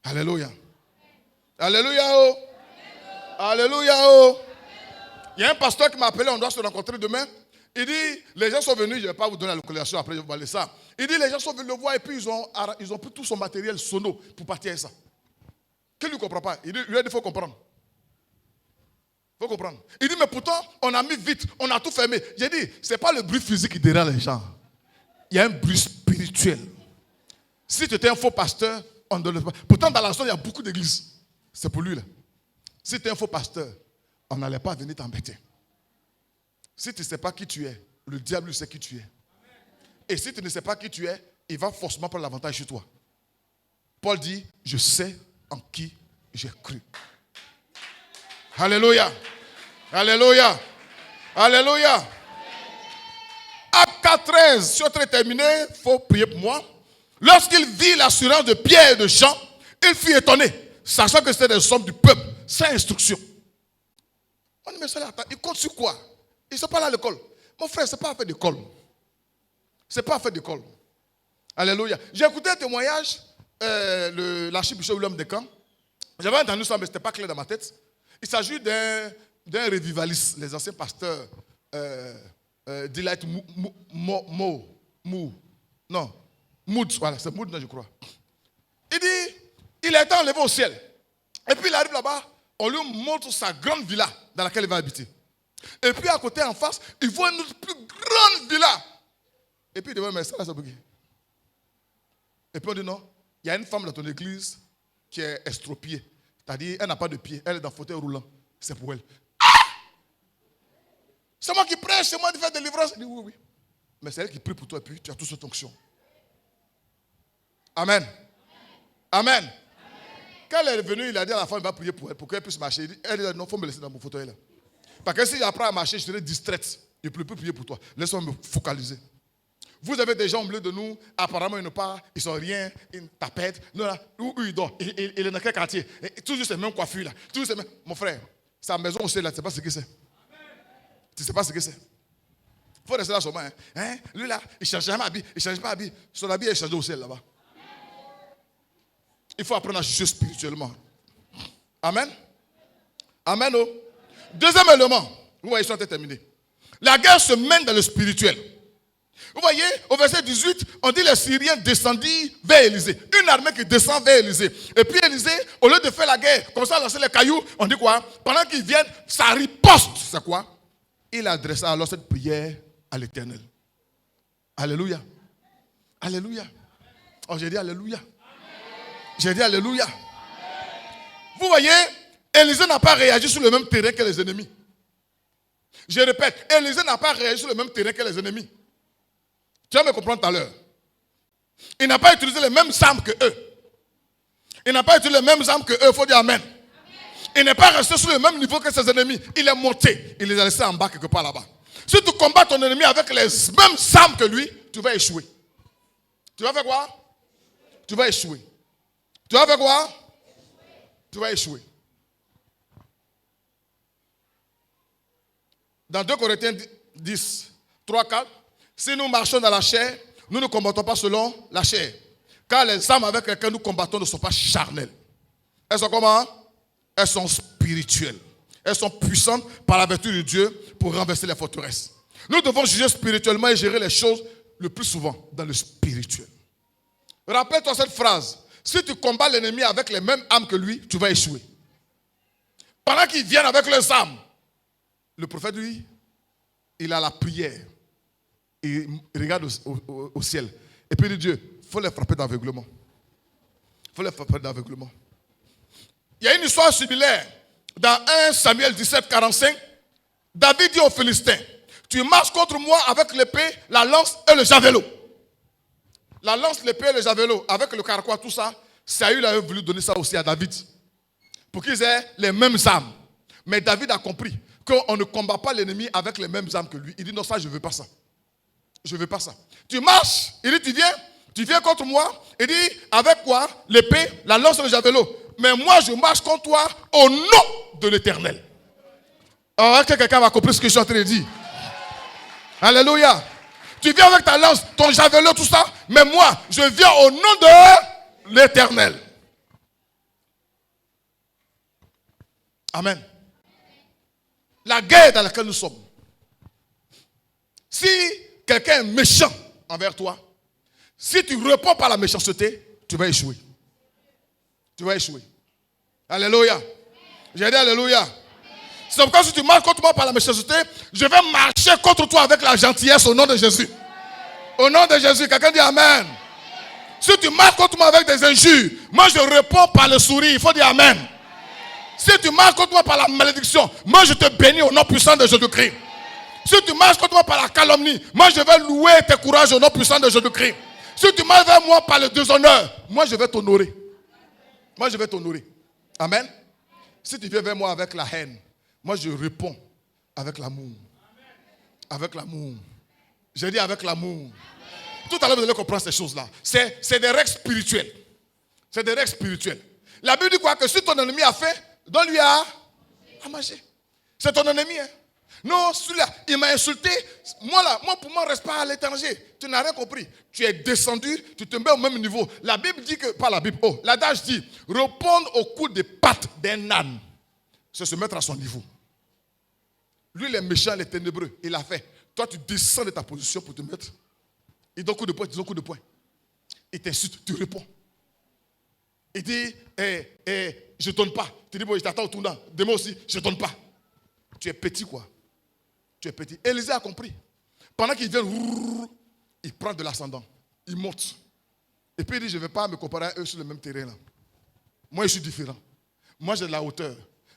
Alléluia. Alléluia. Oh. Alléluia. Oh. Il y a un pasteur qui m'a appelé, on doit se rencontrer demain. Il dit, les gens sont venus, je ne vais pas vous donner la localisation, après je vais vous parler de ça. Il dit, les gens sont venus le voir et puis ils ont pris tout son matériel sono pour partir avec ça. Qu'il ne comprend pas. Il dit, lui a dit, il faut comprendre. Il faut comprendre. Il dit, mais pourtant, on a mis vite, on a tout fermé. J'ai dit, ce n'est pas le bruit physique qui dérange les gens. Il y a un bruit spirituel. Si tu étais un faux pasteur, on ne donne pas. Pourtant, dans la zone, il y a beaucoup d'églises. C'est pour lui, là. Si tu es un faux pasteur, on n'allait pas venir t'embêter. Si tu ne sais pas qui tu es, le diable sait qui tu es. Et si tu ne sais pas qui tu es, il va forcément prendre l'avantage sur toi. Paul dit, je sais en qui j'ai cru. Alléluia. Alléluia. Alléluia. Acte 4:13, si on est terminé, il faut prier pour moi. Lorsqu'il vit l'assurance de Pierre et de Jean, il fut étonné, sachant que c'était des hommes du peuple, sans instruction. On dit, mais ça, il compte sur quoi? Ils ne sont pas là à l'école. Mon frère, ce n'est pas affaire d'école. Ce n'est pas affaire d'école. Alléluia. J'ai écouté un témoignage, l'archibishop William Descamps. J'avais entendu ça, mais ce n'était pas clair dans ma tête. Il s'agit d'un révivaliste, les anciens pasteurs, Delight Mood, voilà, c'est Mood, je crois. Il dit, il a été enlevé au ciel. Et puis il arrive là-bas, on lui montre sa grande villa dans laquelle il va habiter. Et puis à côté, en face, il voit une plus grande villa. Et puis il demande, mais ça là, c'est pour qui? Et puis on dit, non, il y a une femme dans ton église qui est estropiée. C'est-à-dire, elle n'a pas de pied, elle est dans le fauteuil roulant. C'est pour elle. Ah! C'est moi qui prêche, c'est moi qui fais délivrance. Il dit, oui, oui. Mais c'est elle qui prie pour toi et puis tu as toute cette onction. Amen. Amen. Amen. Quand elle est venue, il a dit à la femme, il va prier pour elle, pour qu'elle puisse marcher. Elle dit, non, il faut me laisser dans mon fauteuil là. Parce que si j'apprends à marcher, je serai distraite. Je ne peux plus prier pour toi. Laisse-moi me focaliser. Vous avez des gens au milieu de nous, apparemment ils ne parlent, ils ne sont rien, ils tapettent. Non, là, où ils dorment, il est dans quel quartier? Et toujours ces mêmes coiffures là. Toujours ces mêmes... Mon frère, sa maison aussi là, tu ne sais pas ce que c'est. Tu ne sais pas ce que c'est. Il faut rester là seulement. Hein? Lui là, il ne change jamais d'habit, il ne change pas d'habit. Son habit est changé au ciel là-bas. Il faut apprendre à juger spirituellement. Amen. Amen. Oh. Deuxième élément, vous voyez, ils sont terminés. La guerre se mène dans le spirituel. Vous voyez, au verset 18, on dit les Syriens descendirent vers Élysée. Une armée qui descend vers Élysée. Et puis Élysée, au lieu de faire la guerre, comme ça, lancer les cailloux, on dit quoi? Pendant qu'ils viennent, ça riposte. C'est quoi? Il adressa alors cette prière à l'Éternel. Alléluia. Alléluia. Oh, j'ai dit Alléluia. J'ai dit Alléluia. Vous voyez, Élysée n'a pas réagi sur le même terrain que les ennemis. Je répète, Élysée n'a pas réagi sur le même terrain que les ennemis. Tu vas me comprendre tout à l'heure. Il n'a pas utilisé les mêmes armes que eux. Il n'a pas utilisé les mêmes armes que eux. Il faut dire Amen. Il n'est pas resté sur le même niveau que ses ennemis. Il est monté. Il les a laissés en bas quelque part là-bas. Si tu combats ton ennemi avec les mêmes armes que lui, tu vas échouer. Tu vas faire quoi? Tu vas échouer. Tu vas faire quoi? Tu vas échouer. Dans 2 Corinthiens 10, 3, 4, si nous marchons dans la chair, nous ne combattons pas selon la chair. Car les armes avec lesquelles nous combattons ne sont pas charnelles. Elles sont comment? Elles sont spirituelles. Elles sont puissantes par la vertu de Dieu pour renverser les forteresses. Nous devons juger spirituellement et gérer les choses le plus souvent dans le spirituel. Rappelle-toi cette phrase. Si tu combats l'ennemi avec les mêmes armes que lui, tu vas échouer. Pendant qu'ils viennent avec leurs armes, le prophète, lui, il a la prière. Il regarde au ciel. Et puis il dit, Dieu, il faut les frapper d'aveuglement. Il faut les frapper d'aveuglement. Il y a une histoire similaire. Dans 1 Samuel 17, 45, David dit aux Philistins, tu marches contre moi avec l'épée, la lance et le javelot. La lance, l'épée et le javelot, avec le carquois, tout ça, Saül avait voulu donner ça aussi à David. Pour qu'ils aient les mêmes armes. Mais David a compris qu'on ne combat pas l'ennemi avec les mêmes armes que lui. Il dit, non, ça, je ne veux pas ça. Je ne veux pas ça. Tu marches, il dit, tu viens contre moi. Il dit, avec quoi? L'épée, la lance et le javelot. Mais moi, je marche contre toi au nom de l'Éternel. Alors, est-ce que quelqu'un va comprendre ce que je suis en train de dire? Alléluia. Tu viens avec ta lance, ton javelot, tout ça. Mais moi, je viens au nom de l'Éternel. Amen. La guerre dans laquelle nous sommes. Si quelqu'un est méchant envers toi, si tu réponds par la méchanceté, tu vas échouer. Tu vas échouer. Alléluia. J'ai dit Alléluia. C'est pourquoi si tu marches contre moi par la méchanceté, je vais marcher contre toi avec la gentillesse au nom de Jésus. Au nom de Jésus. Quelqu'un dit Amen. Si tu marches contre moi avec des injures, moi je réponds par le sourire. Il faut dire Amen. Si tu marches contre moi par la malédiction, moi je te bénis au nom puissant de Jésus-Christ. Si tu marches contre moi par la calomnie, moi je vais louer tes courages au nom puissant de Jésus-Christ. Si tu marches vers moi par le déshonneur, moi je vais t'honorer. Moi je vais t'honorer. Amen. Si tu viens vers moi avec la haine, moi je réponds avec l'amour. Avec l'amour. J'ai dit avec l'amour. Tout à l'heure vous allez comprendre ces choses-là. C'est des règles spirituelles. C'est des règles spirituelles. La Bible dit quoi? Que si ton ennemi a faim, donne-lui à manger. C'est ton ennemi, hein? Non, celui-là, il m'a insulté. Moi, pour moi, reste pas à l'étranger. Tu n'as rien compris. Tu es descendu, tu te mets au même niveau. La Bible dit que, pas la Bible, l'adage dit, répondre au coup des pattes d'un âne, c'est se mettre à son niveau. Lui, il est méchant, il est ténébreux. Il a fait. Toi, tu descends de ta position pour te mettre. Il donne coup de poing, tu donnes coup de poing. Il t'insulte, tu réponds. Il dit, je ne donne pas. Tu dis, bon, je t'attends au tournant. Demain aussi, je ne donne pas. Tu es petit, quoi. Tu es petit. Élisée a compris. Pendant qu'il vient, il prend de l'ascendant. Il monte. Et puis il dit, je ne vais pas me comparer à eux sur le même terrain. Là. Moi, je suis différent. Moi, j'ai de la hauteur.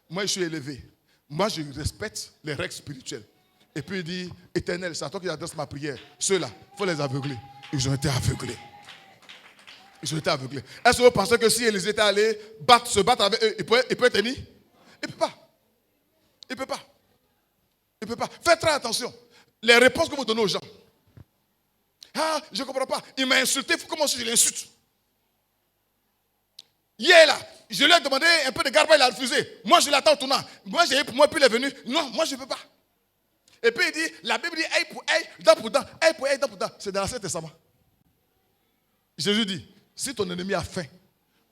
Moi, je suis élevé. Moi, je respecte les règles spirituelles. Et puis il dit, Éternel, c'est à toi qui adresse ma prière. Ceux-là, il faut les aveugler. Ils ont été aveuglés. Ils ont été aveuglés. Est-ce que vous pensez que si Élisée était allé se battre avec eux, il peut tenir? Il ne peut pas. Il ne peut pas. Il ne peut pas. Faites très attention. Les réponses que vous donnez aux gens. Ah, je ne comprends pas. Il m'a insulté. Comment si je l'insulte? Hier là, je lui ai demandé un peu de garba, il a refusé. Moi, je l'attends au tournant. Moi, puis il est venu. Non, moi, je ne peux pas. Et puis il dit, la Bible dit, œil pour œil, dent pour dent, œil pour œil, dent pour dent. C'est dans l'Ancien Testament. Jésus dit, si ton ennemi a faim,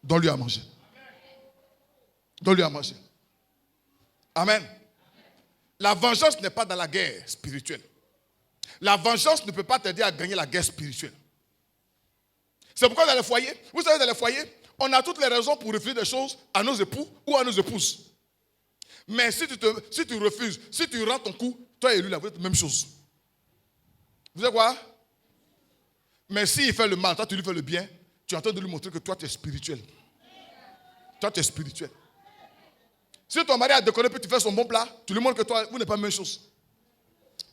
donne-lui à manger. Donne-lui à manger. Amen. La vengeance n'est pas dans la guerre spirituelle. La vengeance ne peut pas t'aider à gagner la guerre spirituelle. C'est pourquoi dans les foyers, vous savez, dans les foyers, on a toutes les raisons pour refuser des choses à nos époux ou à nos épouses. Mais si tu refuses, si tu rends ton coup, toi et lui, là, vous êtes la même chose. Vous savez quoi? Mais s'il fait le mal, toi tu lui fais le bien, tu es en train de lui montrer que toi tu es spirituel. Toi tu es spirituel. Si ton mari a déconné puis tu fais son bon plat, tu lui montres que toi, vous n'êtes pas la même chose.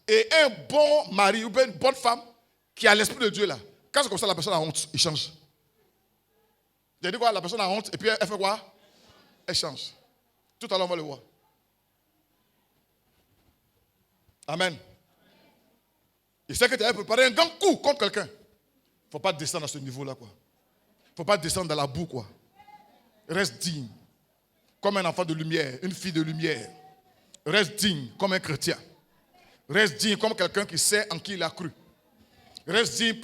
Et un bon mari ou bien une bonne femme qui a l'esprit de Dieu là, quand c'est comme ça, la personne a honte, il change. J'ai dit quoi? La personne a honte et puis elle fait quoi? Elle change. Tout à l'heure on va le voir. Amen. Il sait que tu as préparé un grand coup contre quelqu'un. Il ne faut pas descendre à ce niveau-là, quoi. Il ne faut pas descendre dans la boue, quoi. Reste digne. Comme un enfant de lumière, une fille de lumière. Reste digne comme un chrétien. Reste digne comme quelqu'un qui sait en qui il a cru. Reste digne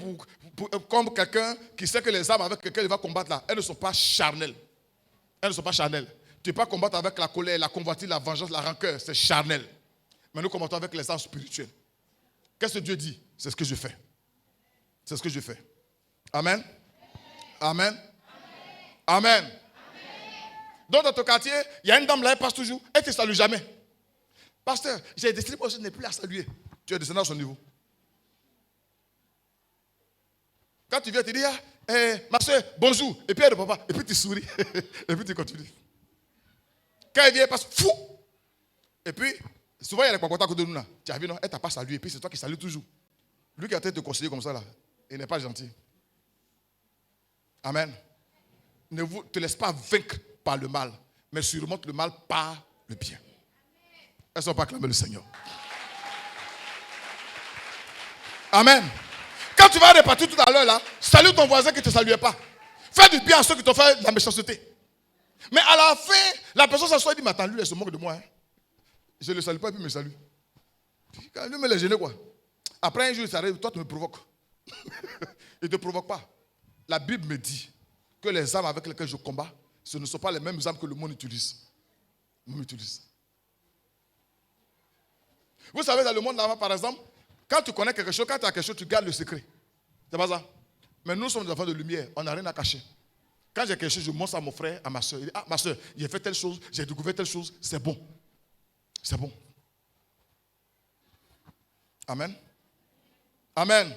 comme quelqu'un qui sait que les armes avec lesquelles il va combattre là, elles ne sont pas charnelles. Elles ne sont pas charnelles. Tu ne peux pas combattre avec la colère, la convoitise, la vengeance, la rancœur. C'est charnel. Mais nous combattons avec les armes spirituelles. Qu'est-ce que Dieu dit? C'est ce que je fais. C'est ce que je fais. Amen. Amen. Amen. Donc dans ton quartier, il y a une dame là, elle passe toujours, elle ne te salue jamais. Pasteur, j'ai décidé que je n'ai plus à saluer. Tu es descendu à son niveau. Quand tu viens, tu dis, ma soeur, bonjour. Et puis elle ne répond pas. Et puis tu souris. Et puis tu continues. Quand elle vient, elle passe fou. Et puis, souvent il y a les contacts à côté de nous là. Tu as vu, non? Elle t'a pas salué. Et puis c'est toi qui salues toujours. Lui qui a été te conseiller comme ça là, il n'est pas gentil. Amen. Ne te laisse pas vaincre par le mal, mais surmonte le mal par le bien. Elles ne sont pas acclamées le Seigneur. Amen. Quand tu vas répartir tout à l'heure là, salue ton voisin qui ne te saluait pas. Fais du bien à ceux qui t'ont fait de la méchanceté. Mais à la fin, la personne s'assoit et dit, mais attends, lui, elle se moque de moi. Hein. Je ne le salue pas et puis il me salue. Quand lui me l'a gêné quoi. Après un jour, il s'arrête, toi tu me provoques. Il ne te provoque pas. La Bible me dit que les armes avec lesquelles je combats, ce ne sont pas les mêmes armes que le monde utilise. Le monde utilise. Vous savez, dans le monde là, par exemple, quand tu connais quelque chose, quand tu as quelque chose, tu gardes le secret. C'est pas ça? Mais nous sommes des enfants de lumière, on n'a rien à cacher. Quand j'ai quelque chose, je montre à mon frère, à ma soeur. Il dit, ah, ma soeur, j'ai fait telle chose, j'ai découvert telle chose, c'est bon. C'est bon. Amen. Amen.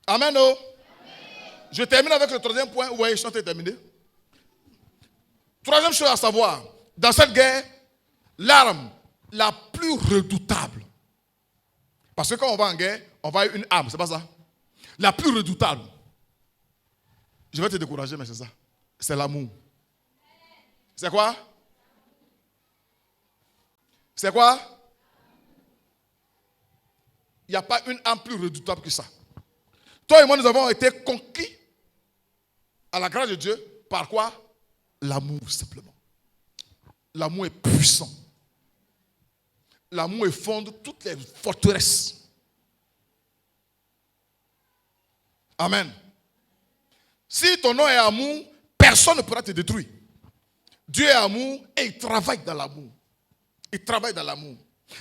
Amen, oh. Je termine avec le troisième point. Vous voyez, je suis terminé. Troisième chose à savoir, dans cette guerre, l'arme la plus redoutable. Parce que quand on va en guerre, on va avoir une arme, c'est pas ça? La plus redoutable. Je vais te décourager, mais c'est ça. C'est l'amour. C'est quoi? C'est quoi? Il n'y a pas une arme plus redoutable que ça. Toi et moi, nous avons été conquis à la grâce de Dieu. Par quoi? L'amour, simplement. L'amour est puissant. L'amour effonde toutes les forteresses. Amen. Si ton nom est amour, personne ne pourra te détruire. Dieu est amour et il travaille dans l'amour. Il travaille dans l'amour.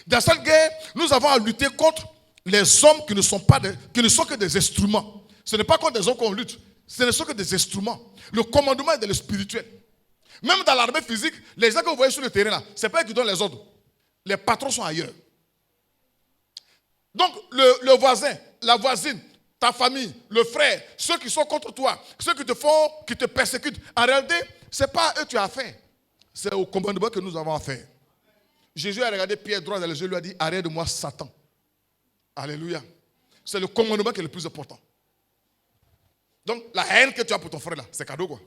Dans cette guerre, nous avons à lutter contre les hommes qui ne sont que des instruments. Ce n'est pas contre des hommes qu'on lutte. Ce ne sont que des instruments. Le commandement est dans le spirituel. Même dans l'armée physique, les gens que vous voyez sur le terrain là, ce n'est pas eux qui donnent les ordres. Les patrons sont ailleurs. Donc le voisin, la voisine, ta famille, le frère, ceux qui sont contre toi, ceux qui te persécutent, en réalité, ce n'est pas à eux que tu as affaire. C'est au commandement que nous avons affaire. Jésus a regardé Pierre droit dans les yeux et lui a dit, arrête de moi Satan. Alléluia. C'est le commandement qui est le plus important. Donc la haine que tu as pour ton frère là, c'est cadeau quoi.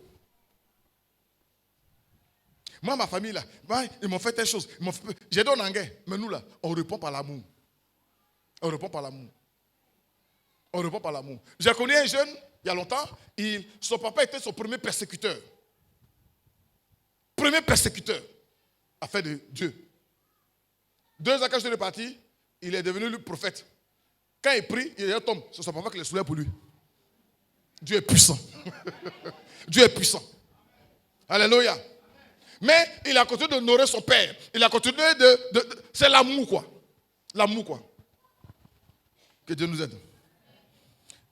Moi, ma famille là, ils m'ont fait telle chose. J'ai donné en guerre, mais nous là, on répond par l'amour. On répond par l'amour. On répond par l'amour. J'ai connu un jeune, il y a longtemps, son papa était son premier persécuteur. Premier persécuteur, affaire de Dieu. 2 ans quand je suis parti, il est devenu le prophète. Quand il prie, il tombe. C'est son papa qui le soulève pour lui. Dieu est puissant. Dieu est puissant. Alléluia. Mais il a continué d'honorer son père. Il a continué c'est l'amour quoi. L'amour quoi. Que Dieu nous aide.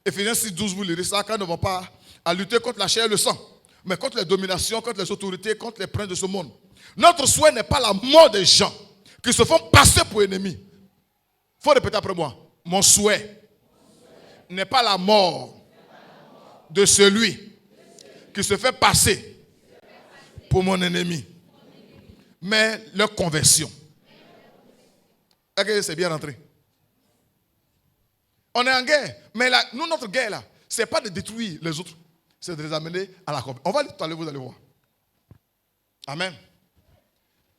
Éphésiens 6:12, vous lirez ça, quand nous n'avons pas à lutter contre la chair et le sang, mais contre les dominations, contre les autorités, contre les princes de ce monde. Notre souhait n'est pas la mort des gens qui se font passer pour ennemis. Il faut répéter après moi. Mon souhait n'est pas la mort de celui qui se fait passer pour mon ennemi, mais leur conversion. Est-ce que c'est bien rentré? On est en guerre, mais là, nous, notre guerre, là, ce n'est pas de détruire les autres, c'est de les amener à la conversion. On va tout à l'heure, vous allez voir. Amen.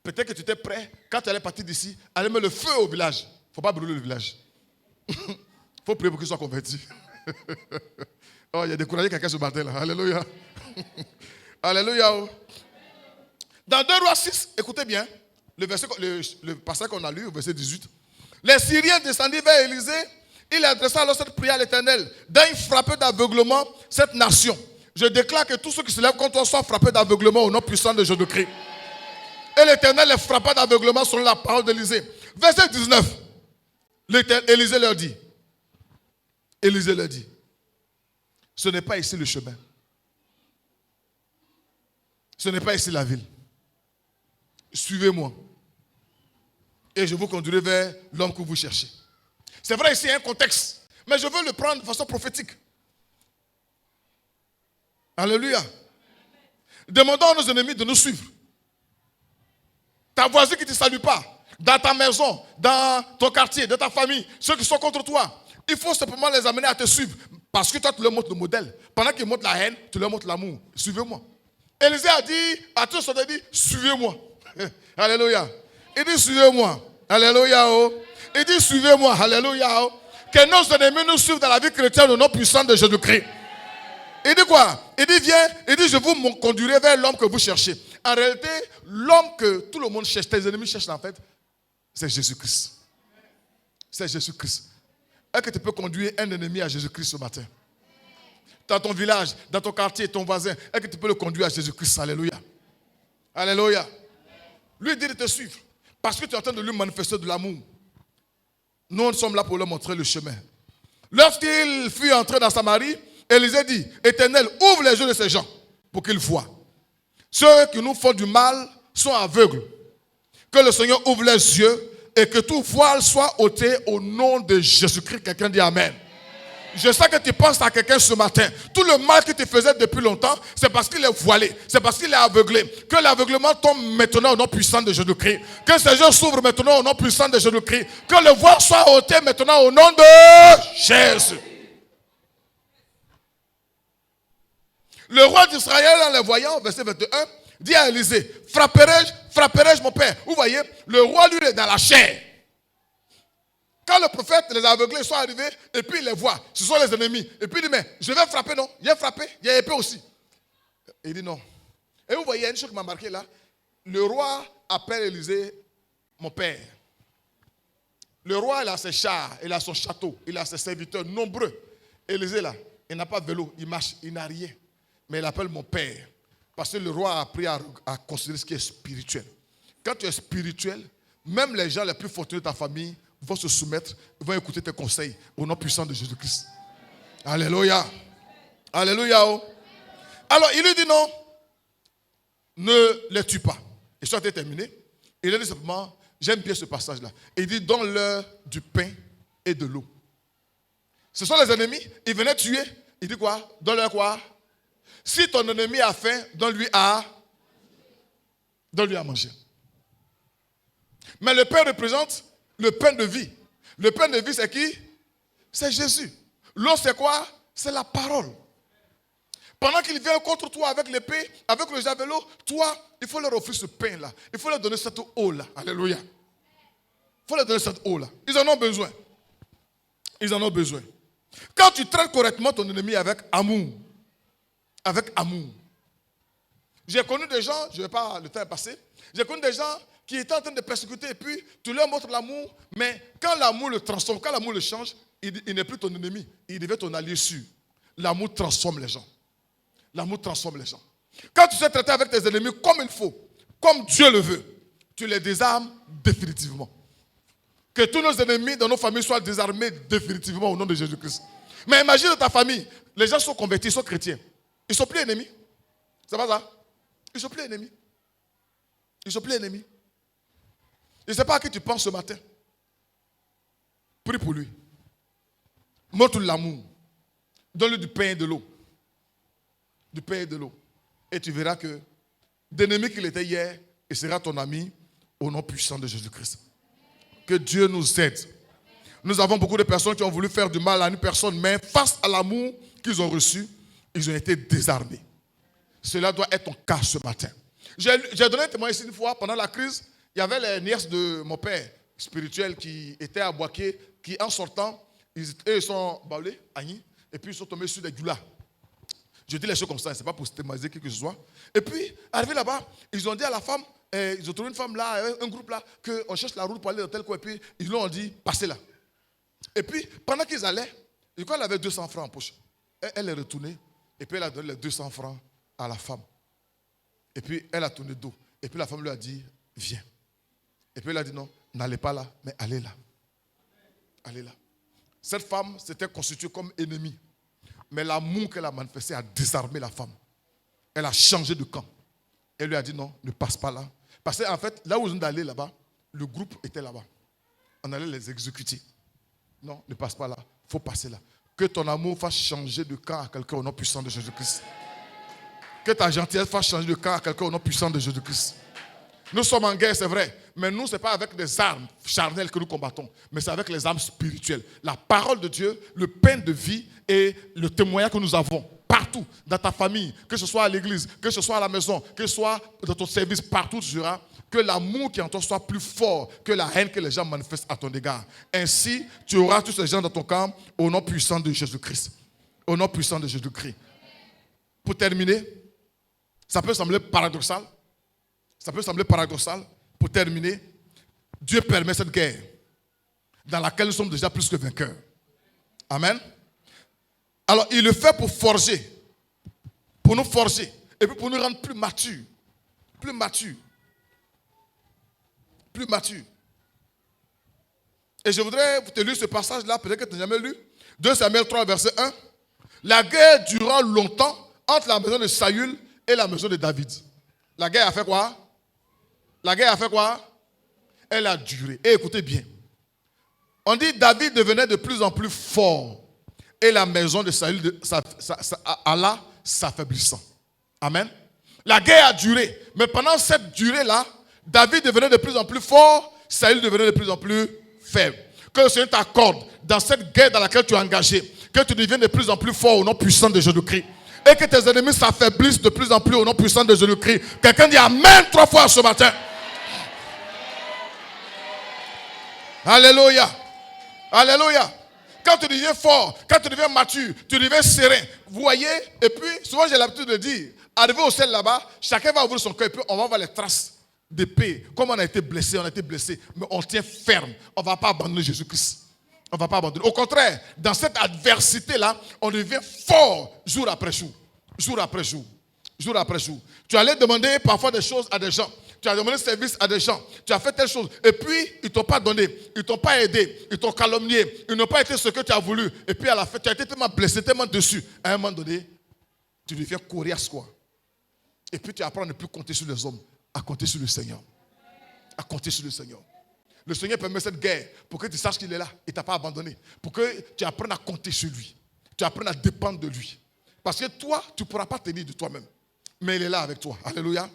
Peut-être que tu étais prêt, quand tu allais partir d'ici, aller mettre le feu au village. Il ne faut pas brûler le village. Il faut prier pour qu'il soit converti. Oh, il y a découragé quelqu'un ce matin là. Alléluia. Alléluia. Dans 2 Rois 6, écoutez bien, le passage qu'on a lu, au verset 18. Les Syriens descendirent vers Élisée. Il adressa alors cette prière à l'Éternel. Daigne frapper d'aveuglement cette nation. Je déclare que tous ceux qui se lèvent contre toi soient frappés d'aveuglement au nom puissant de Jésus-Christ. Et l'Éternel les frappa d'aveuglement selon la parole d'Élisée. Verset 19. Élisée leur dit. Élisée leur dit. Ce n'est pas ici le chemin. Ce n'est pas ici la ville. Suivez-moi. Et je vous conduirai vers l'homme que vous cherchez. C'est vrai, ici il y a un contexte. Mais je veux le prendre de façon prophétique. Alléluia. Demandons à nos ennemis de nous suivre. Ta voisine qui ne te salue pas, dans ta maison, dans ton quartier, dans ta famille, ceux qui sont contre toi, il faut simplement les amener à te suivre. Parce que toi, tu leur montres le modèle. Pendant qu'ils montrent la haine, tu leur montres l'amour. Suivez-moi. Élisée a dit, à tous, on a dit, suivez-moi. Alléluia. Il dit, suivez-moi. Alléluia. Oh. Il dit, suivez-moi. Alléluia. Oh. Que nos ennemis nous suivent dans la vie chrétienne au nom puissant de Jésus-Christ. Il dit quoi? Il dit, viens. Il dit, je vous conduirai vers l'homme que vous cherchez. En réalité, l'homme que tout le monde cherche, tes ennemis cherchent en fait, c'est Jésus-Christ. C'est Jésus-Christ. Est-ce que tu peux conduire un ennemi à Jésus-Christ ce matin? Dans ton village, dans ton quartier, ton voisin, est-ce que tu peux le conduire à Jésus-Christ? Alléluia. Alléluia. Lui dit de te suivre parce que tu es en train de lui manifester de l'amour. Nous sommes là pour leur montrer le chemin. Lorsqu'il fut entré dans Samarie, Élisée dit, Éternel, ouvre les yeux de ces gens pour qu'ils voient. Ceux qui nous font du mal sont aveugles. Que le Seigneur ouvre les yeux et que tout voile soit ôté au nom de Jésus-Christ. Quelqu'un dit Amen. Je sais que tu penses à quelqu'un ce matin. Tout le mal que tu faisais depuis longtemps, c'est parce qu'il est voilé. C'est parce qu'il est aveuglé. Que l'aveuglement tombe maintenant au nom puissant de Jésus-Christ. Que ses yeux s'ouvrent maintenant au nom puissant de Jésus-Christ. Que le voile soit ôté maintenant au nom de Jésus. Le roi d'Israël, en le voyant, verset 21, dit à Élisée, frapperai-je mon père? Vous voyez, le roi lui est dans la chair. Quand le prophète, les aveuglés sont arrivés, et puis il les voit, ce sont les ennemis. Et puis il dit, mais je vais frapper, non? Il a frappé, il y a épée aussi. Il dit non. Et vous voyez, il y a une chose qui m'a marqué là. Le roi appelle Élisée mon père. Le roi, il a ses chars, il a son château, il a ses serviteurs nombreux. Élisée là, il n'a pas de vélo, il marche, il n'a rien. Mais il appelle mon père. Parce que le roi a appris à considérer ce qui est spirituel. Quand tu es spirituel, même les gens les plus fortunés de ta famille vont se soumettre, vont écouter tes conseils au nom puissant de Jésus-Christ. Alléluia. Alléluia. Oh. Alors, il lui dit non, ne les tue pas. Et ça a été terminé. Il a dit simplement, j'aime bien ce passage-là. Il dit, donne-leur du pain et de l'eau. Ce sont les ennemis, ils venaient tuer. Il dit quoi? Donne-leur quoi? Si ton ennemi a faim, donne-lui à manger. Mais le pain représente le pain de vie. Le pain de vie, c'est qui? C'est Jésus. L'eau, c'est quoi? C'est la parole. Pendant qu'il vient contre toi avec l'épée, avec le javelot, toi, il faut leur offrir ce pain-là. Il faut leur donner cette eau-là. Alléluia. Il faut leur donner cette eau-là. Ils en ont besoin. Ils en ont besoin. Quand tu traites correctement ton ennemi avec amour, j'ai connu des gens, je ne vais pas le temps passer, j'ai connu des gens qui étaient en train de persécuter et puis tu leur montres l'amour, mais quand l'amour le transforme, quand l'amour le change, il n'est plus ton ennemi, il devient ton allié sûr. L'amour transforme les gens. L'amour transforme les gens. Quand tu sais traiter avec tes ennemis comme il faut, comme Dieu le veut, tu les désarmes définitivement. Que tous nos ennemis dans nos familles soient désarmés définitivement au nom de Jésus-Christ. Mais imagine ta famille, les gens sont convertis, ils sont chrétiens. Ils ne sont plus ennemis. C'est pas ça? Ils ne sont plus ennemis. Ils ne sont plus ennemis. Je ne sais pas à qui tu penses ce matin. Prie pour lui. Montre l'amour. Donne-lui du pain et de l'eau. Du pain et de l'eau. Et tu verras que d'ennemi qu'il était hier, il sera ton ami au nom puissant de Jésus-Christ. Que Dieu nous aide. Nous avons beaucoup de personnes qui ont voulu faire du mal à une personne, mais face à l'amour qu'ils ont reçu, ils ont été désarmés. Cela doit être ton cas ce matin. J'ai donné un témoignage ici une fois, pendant la crise, il y avait les nièces de mon père spirituel qui étaient à Boaké, qui en sortant, ils sont baoulés, et puis ils sont tombés sur des goulas. Je dis les choses comme ça, ce n'est pas pour stigmatiser qui que ce soit. Et puis, arrivé là-bas, ils ont dit à la femme, ils ont trouvé une femme là, un groupe là, qu'on cherche la route pour aller dans tel coin, et puis ils leur ont dit, passez là. Et puis, pendant qu'ils allaient, je crois qu'elle avait 200 francs en poche. Elle est retournée, et puis elle a donné les 200 francs à la femme. Et puis, elle a tourné dos. Et puis, la femme lui a dit, viens. Et puis, elle a dit, non, n'allez pas là, mais allez là. Allez là. Cette femme s'était constituée comme ennemie. Mais l'amour qu'elle a manifesté a désarmé la femme. Elle a changé de camp. Elle lui a dit, non, ne passe pas là. Parce qu'en fait, là où ils ont allé là-bas, le groupe était là-bas. On allait les exécuter. Non, ne passe pas là. Il faut passer là. Que ton amour fasse changer de camp à quelqu'un au nom puissant de Jésus-Christ. Que ta gentillesse fasse changer de camp à quelqu'un au nom puissant de Jésus-Christ. Nous sommes en guerre, c'est vrai. Mais nous, ce n'est pas avec des armes charnelles que nous combattons. Mais c'est avec les armes spirituelles. La parole de Dieu, le pain de vie et le témoignage que nous avons. Partout, dans ta famille, que ce soit à l'église, que ce soit à la maison, que ce soit dans ton service, partout tu seras. Que l'amour qui en toi soit plus fort que la haine que les gens manifestent à ton égard. Ainsi, tu auras tous ces gens dans ton camp au nom puissant de Jésus-Christ. Au nom puissant de Jésus-Christ. Pour terminer, ça peut sembler paradoxal. Ça peut sembler paradoxal. Pour terminer, Dieu permet cette guerre dans laquelle nous sommes déjà plus que vainqueurs. Amen. Alors, il le fait pour forger, pour nous forger, et puis pour nous rendre plus matures. Plus matures. Plus matures. Et je voudrais te lire ce passage-là, peut-être que tu n'as jamais lu. 2 Samuel 3, verset 1. La guerre dura longtemps entre la maison de Saül et la maison de David. La guerre a fait quoi? La guerre a fait quoi? Elle a duré. Et écoutez bien. On dit David devenait de plus en plus fort. et la maison de Saül, Allah s'affaiblissant. Amen. La guerre a duré. Mais pendant cette durée-là, David devenait de plus en plus fort, Saül devenait de plus en plus faible. Que le Seigneur t'accorde dans cette guerre dans laquelle tu es engagé, que tu deviennes de plus en plus fort au nom puissant de Jésus-Christ. Et que tes ennemis s'affaiblissent de plus en plus au nom puissant de Jésus-Christ. Quelqu'un dit Amen 3 fois ce matin. Alléluia. Alléluia. Quand tu deviens fort, quand tu deviens mature, tu deviens serein. Vous voyez, et puis, souvent j'ai l'habitude de dire, arrivé au ciel là-bas, chacun va ouvrir son cœur et puis on va voir les traces d'épée. Comme on a été blessé, mais on tient ferme. On ne va pas abandonner Jésus-Christ. On ne va pas abandonner. Au contraire, dans cette adversité-là, on devient fort jour après jour. Jour après jour. Jour après jour. Tu allais demander parfois des choses à des gens. Tu as demandé service à des gens. Tu as fait telle chose. Et puis, ils ne t'ont pas donné. Ils ne t'ont pas aidé. Ils t'ont calomnié. Ils n'ont pas été ce que tu as voulu. Et puis, à la fin, tu as été tellement blessé, tellement dessus. À un moment donné, tu deviens coriace, quoi. Et puis, tu apprends à ne plus compter sur les hommes, à compter sur le Seigneur. À compter sur le Seigneur. Le Seigneur permet cette guerre pour que tu saches qu'il est là. Il ne t'a pas abandonné. Pour que tu apprennes à compter sur lui. Tu apprennes à dépendre de lui. Parce que toi, tu ne pourras pas tenir de toi-même. Mais il est là avec toi. Alléluia.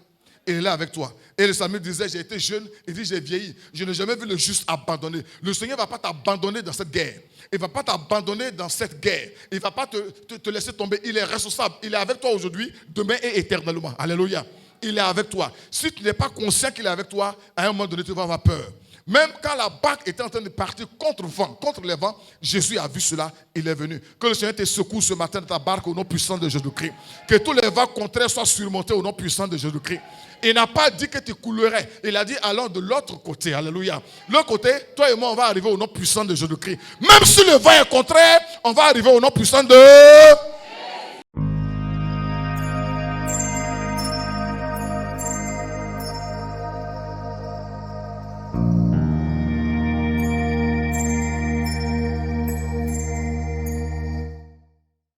Il est là avec toi. Et le Samuel disait, j'ai été jeune, il dit, j'ai vieilli. Je n'ai jamais vu le juste abandonner. Le Seigneur ne va pas t'abandonner dans cette guerre. Il ne va pas t'abandonner dans cette guerre. Il ne va pas te laisser tomber. Il est responsable. Il est avec toi aujourd'hui, demain et éternellement. Alléluia. Il est avec toi. Si tu n'es pas conscient qu'il est avec toi, à un moment donné, tu vas avoir peur. Même quand la barque était en train de partir contre les vents, Jésus a vu cela, il est venu. Que le Seigneur te secoue ce matin de ta barque au nom puissant de Jésus-Christ. Que tous les vents contraires soient surmontés au nom puissant de Jésus-Christ. Il n'a pas dit que tu coulerais. Il a dit allons de l'autre côté. Alléluia. L'autre côté, toi et moi, on va arriver au nom puissant de Jésus-Christ. Même si le vent est contraire, on va arriver au nom puissant de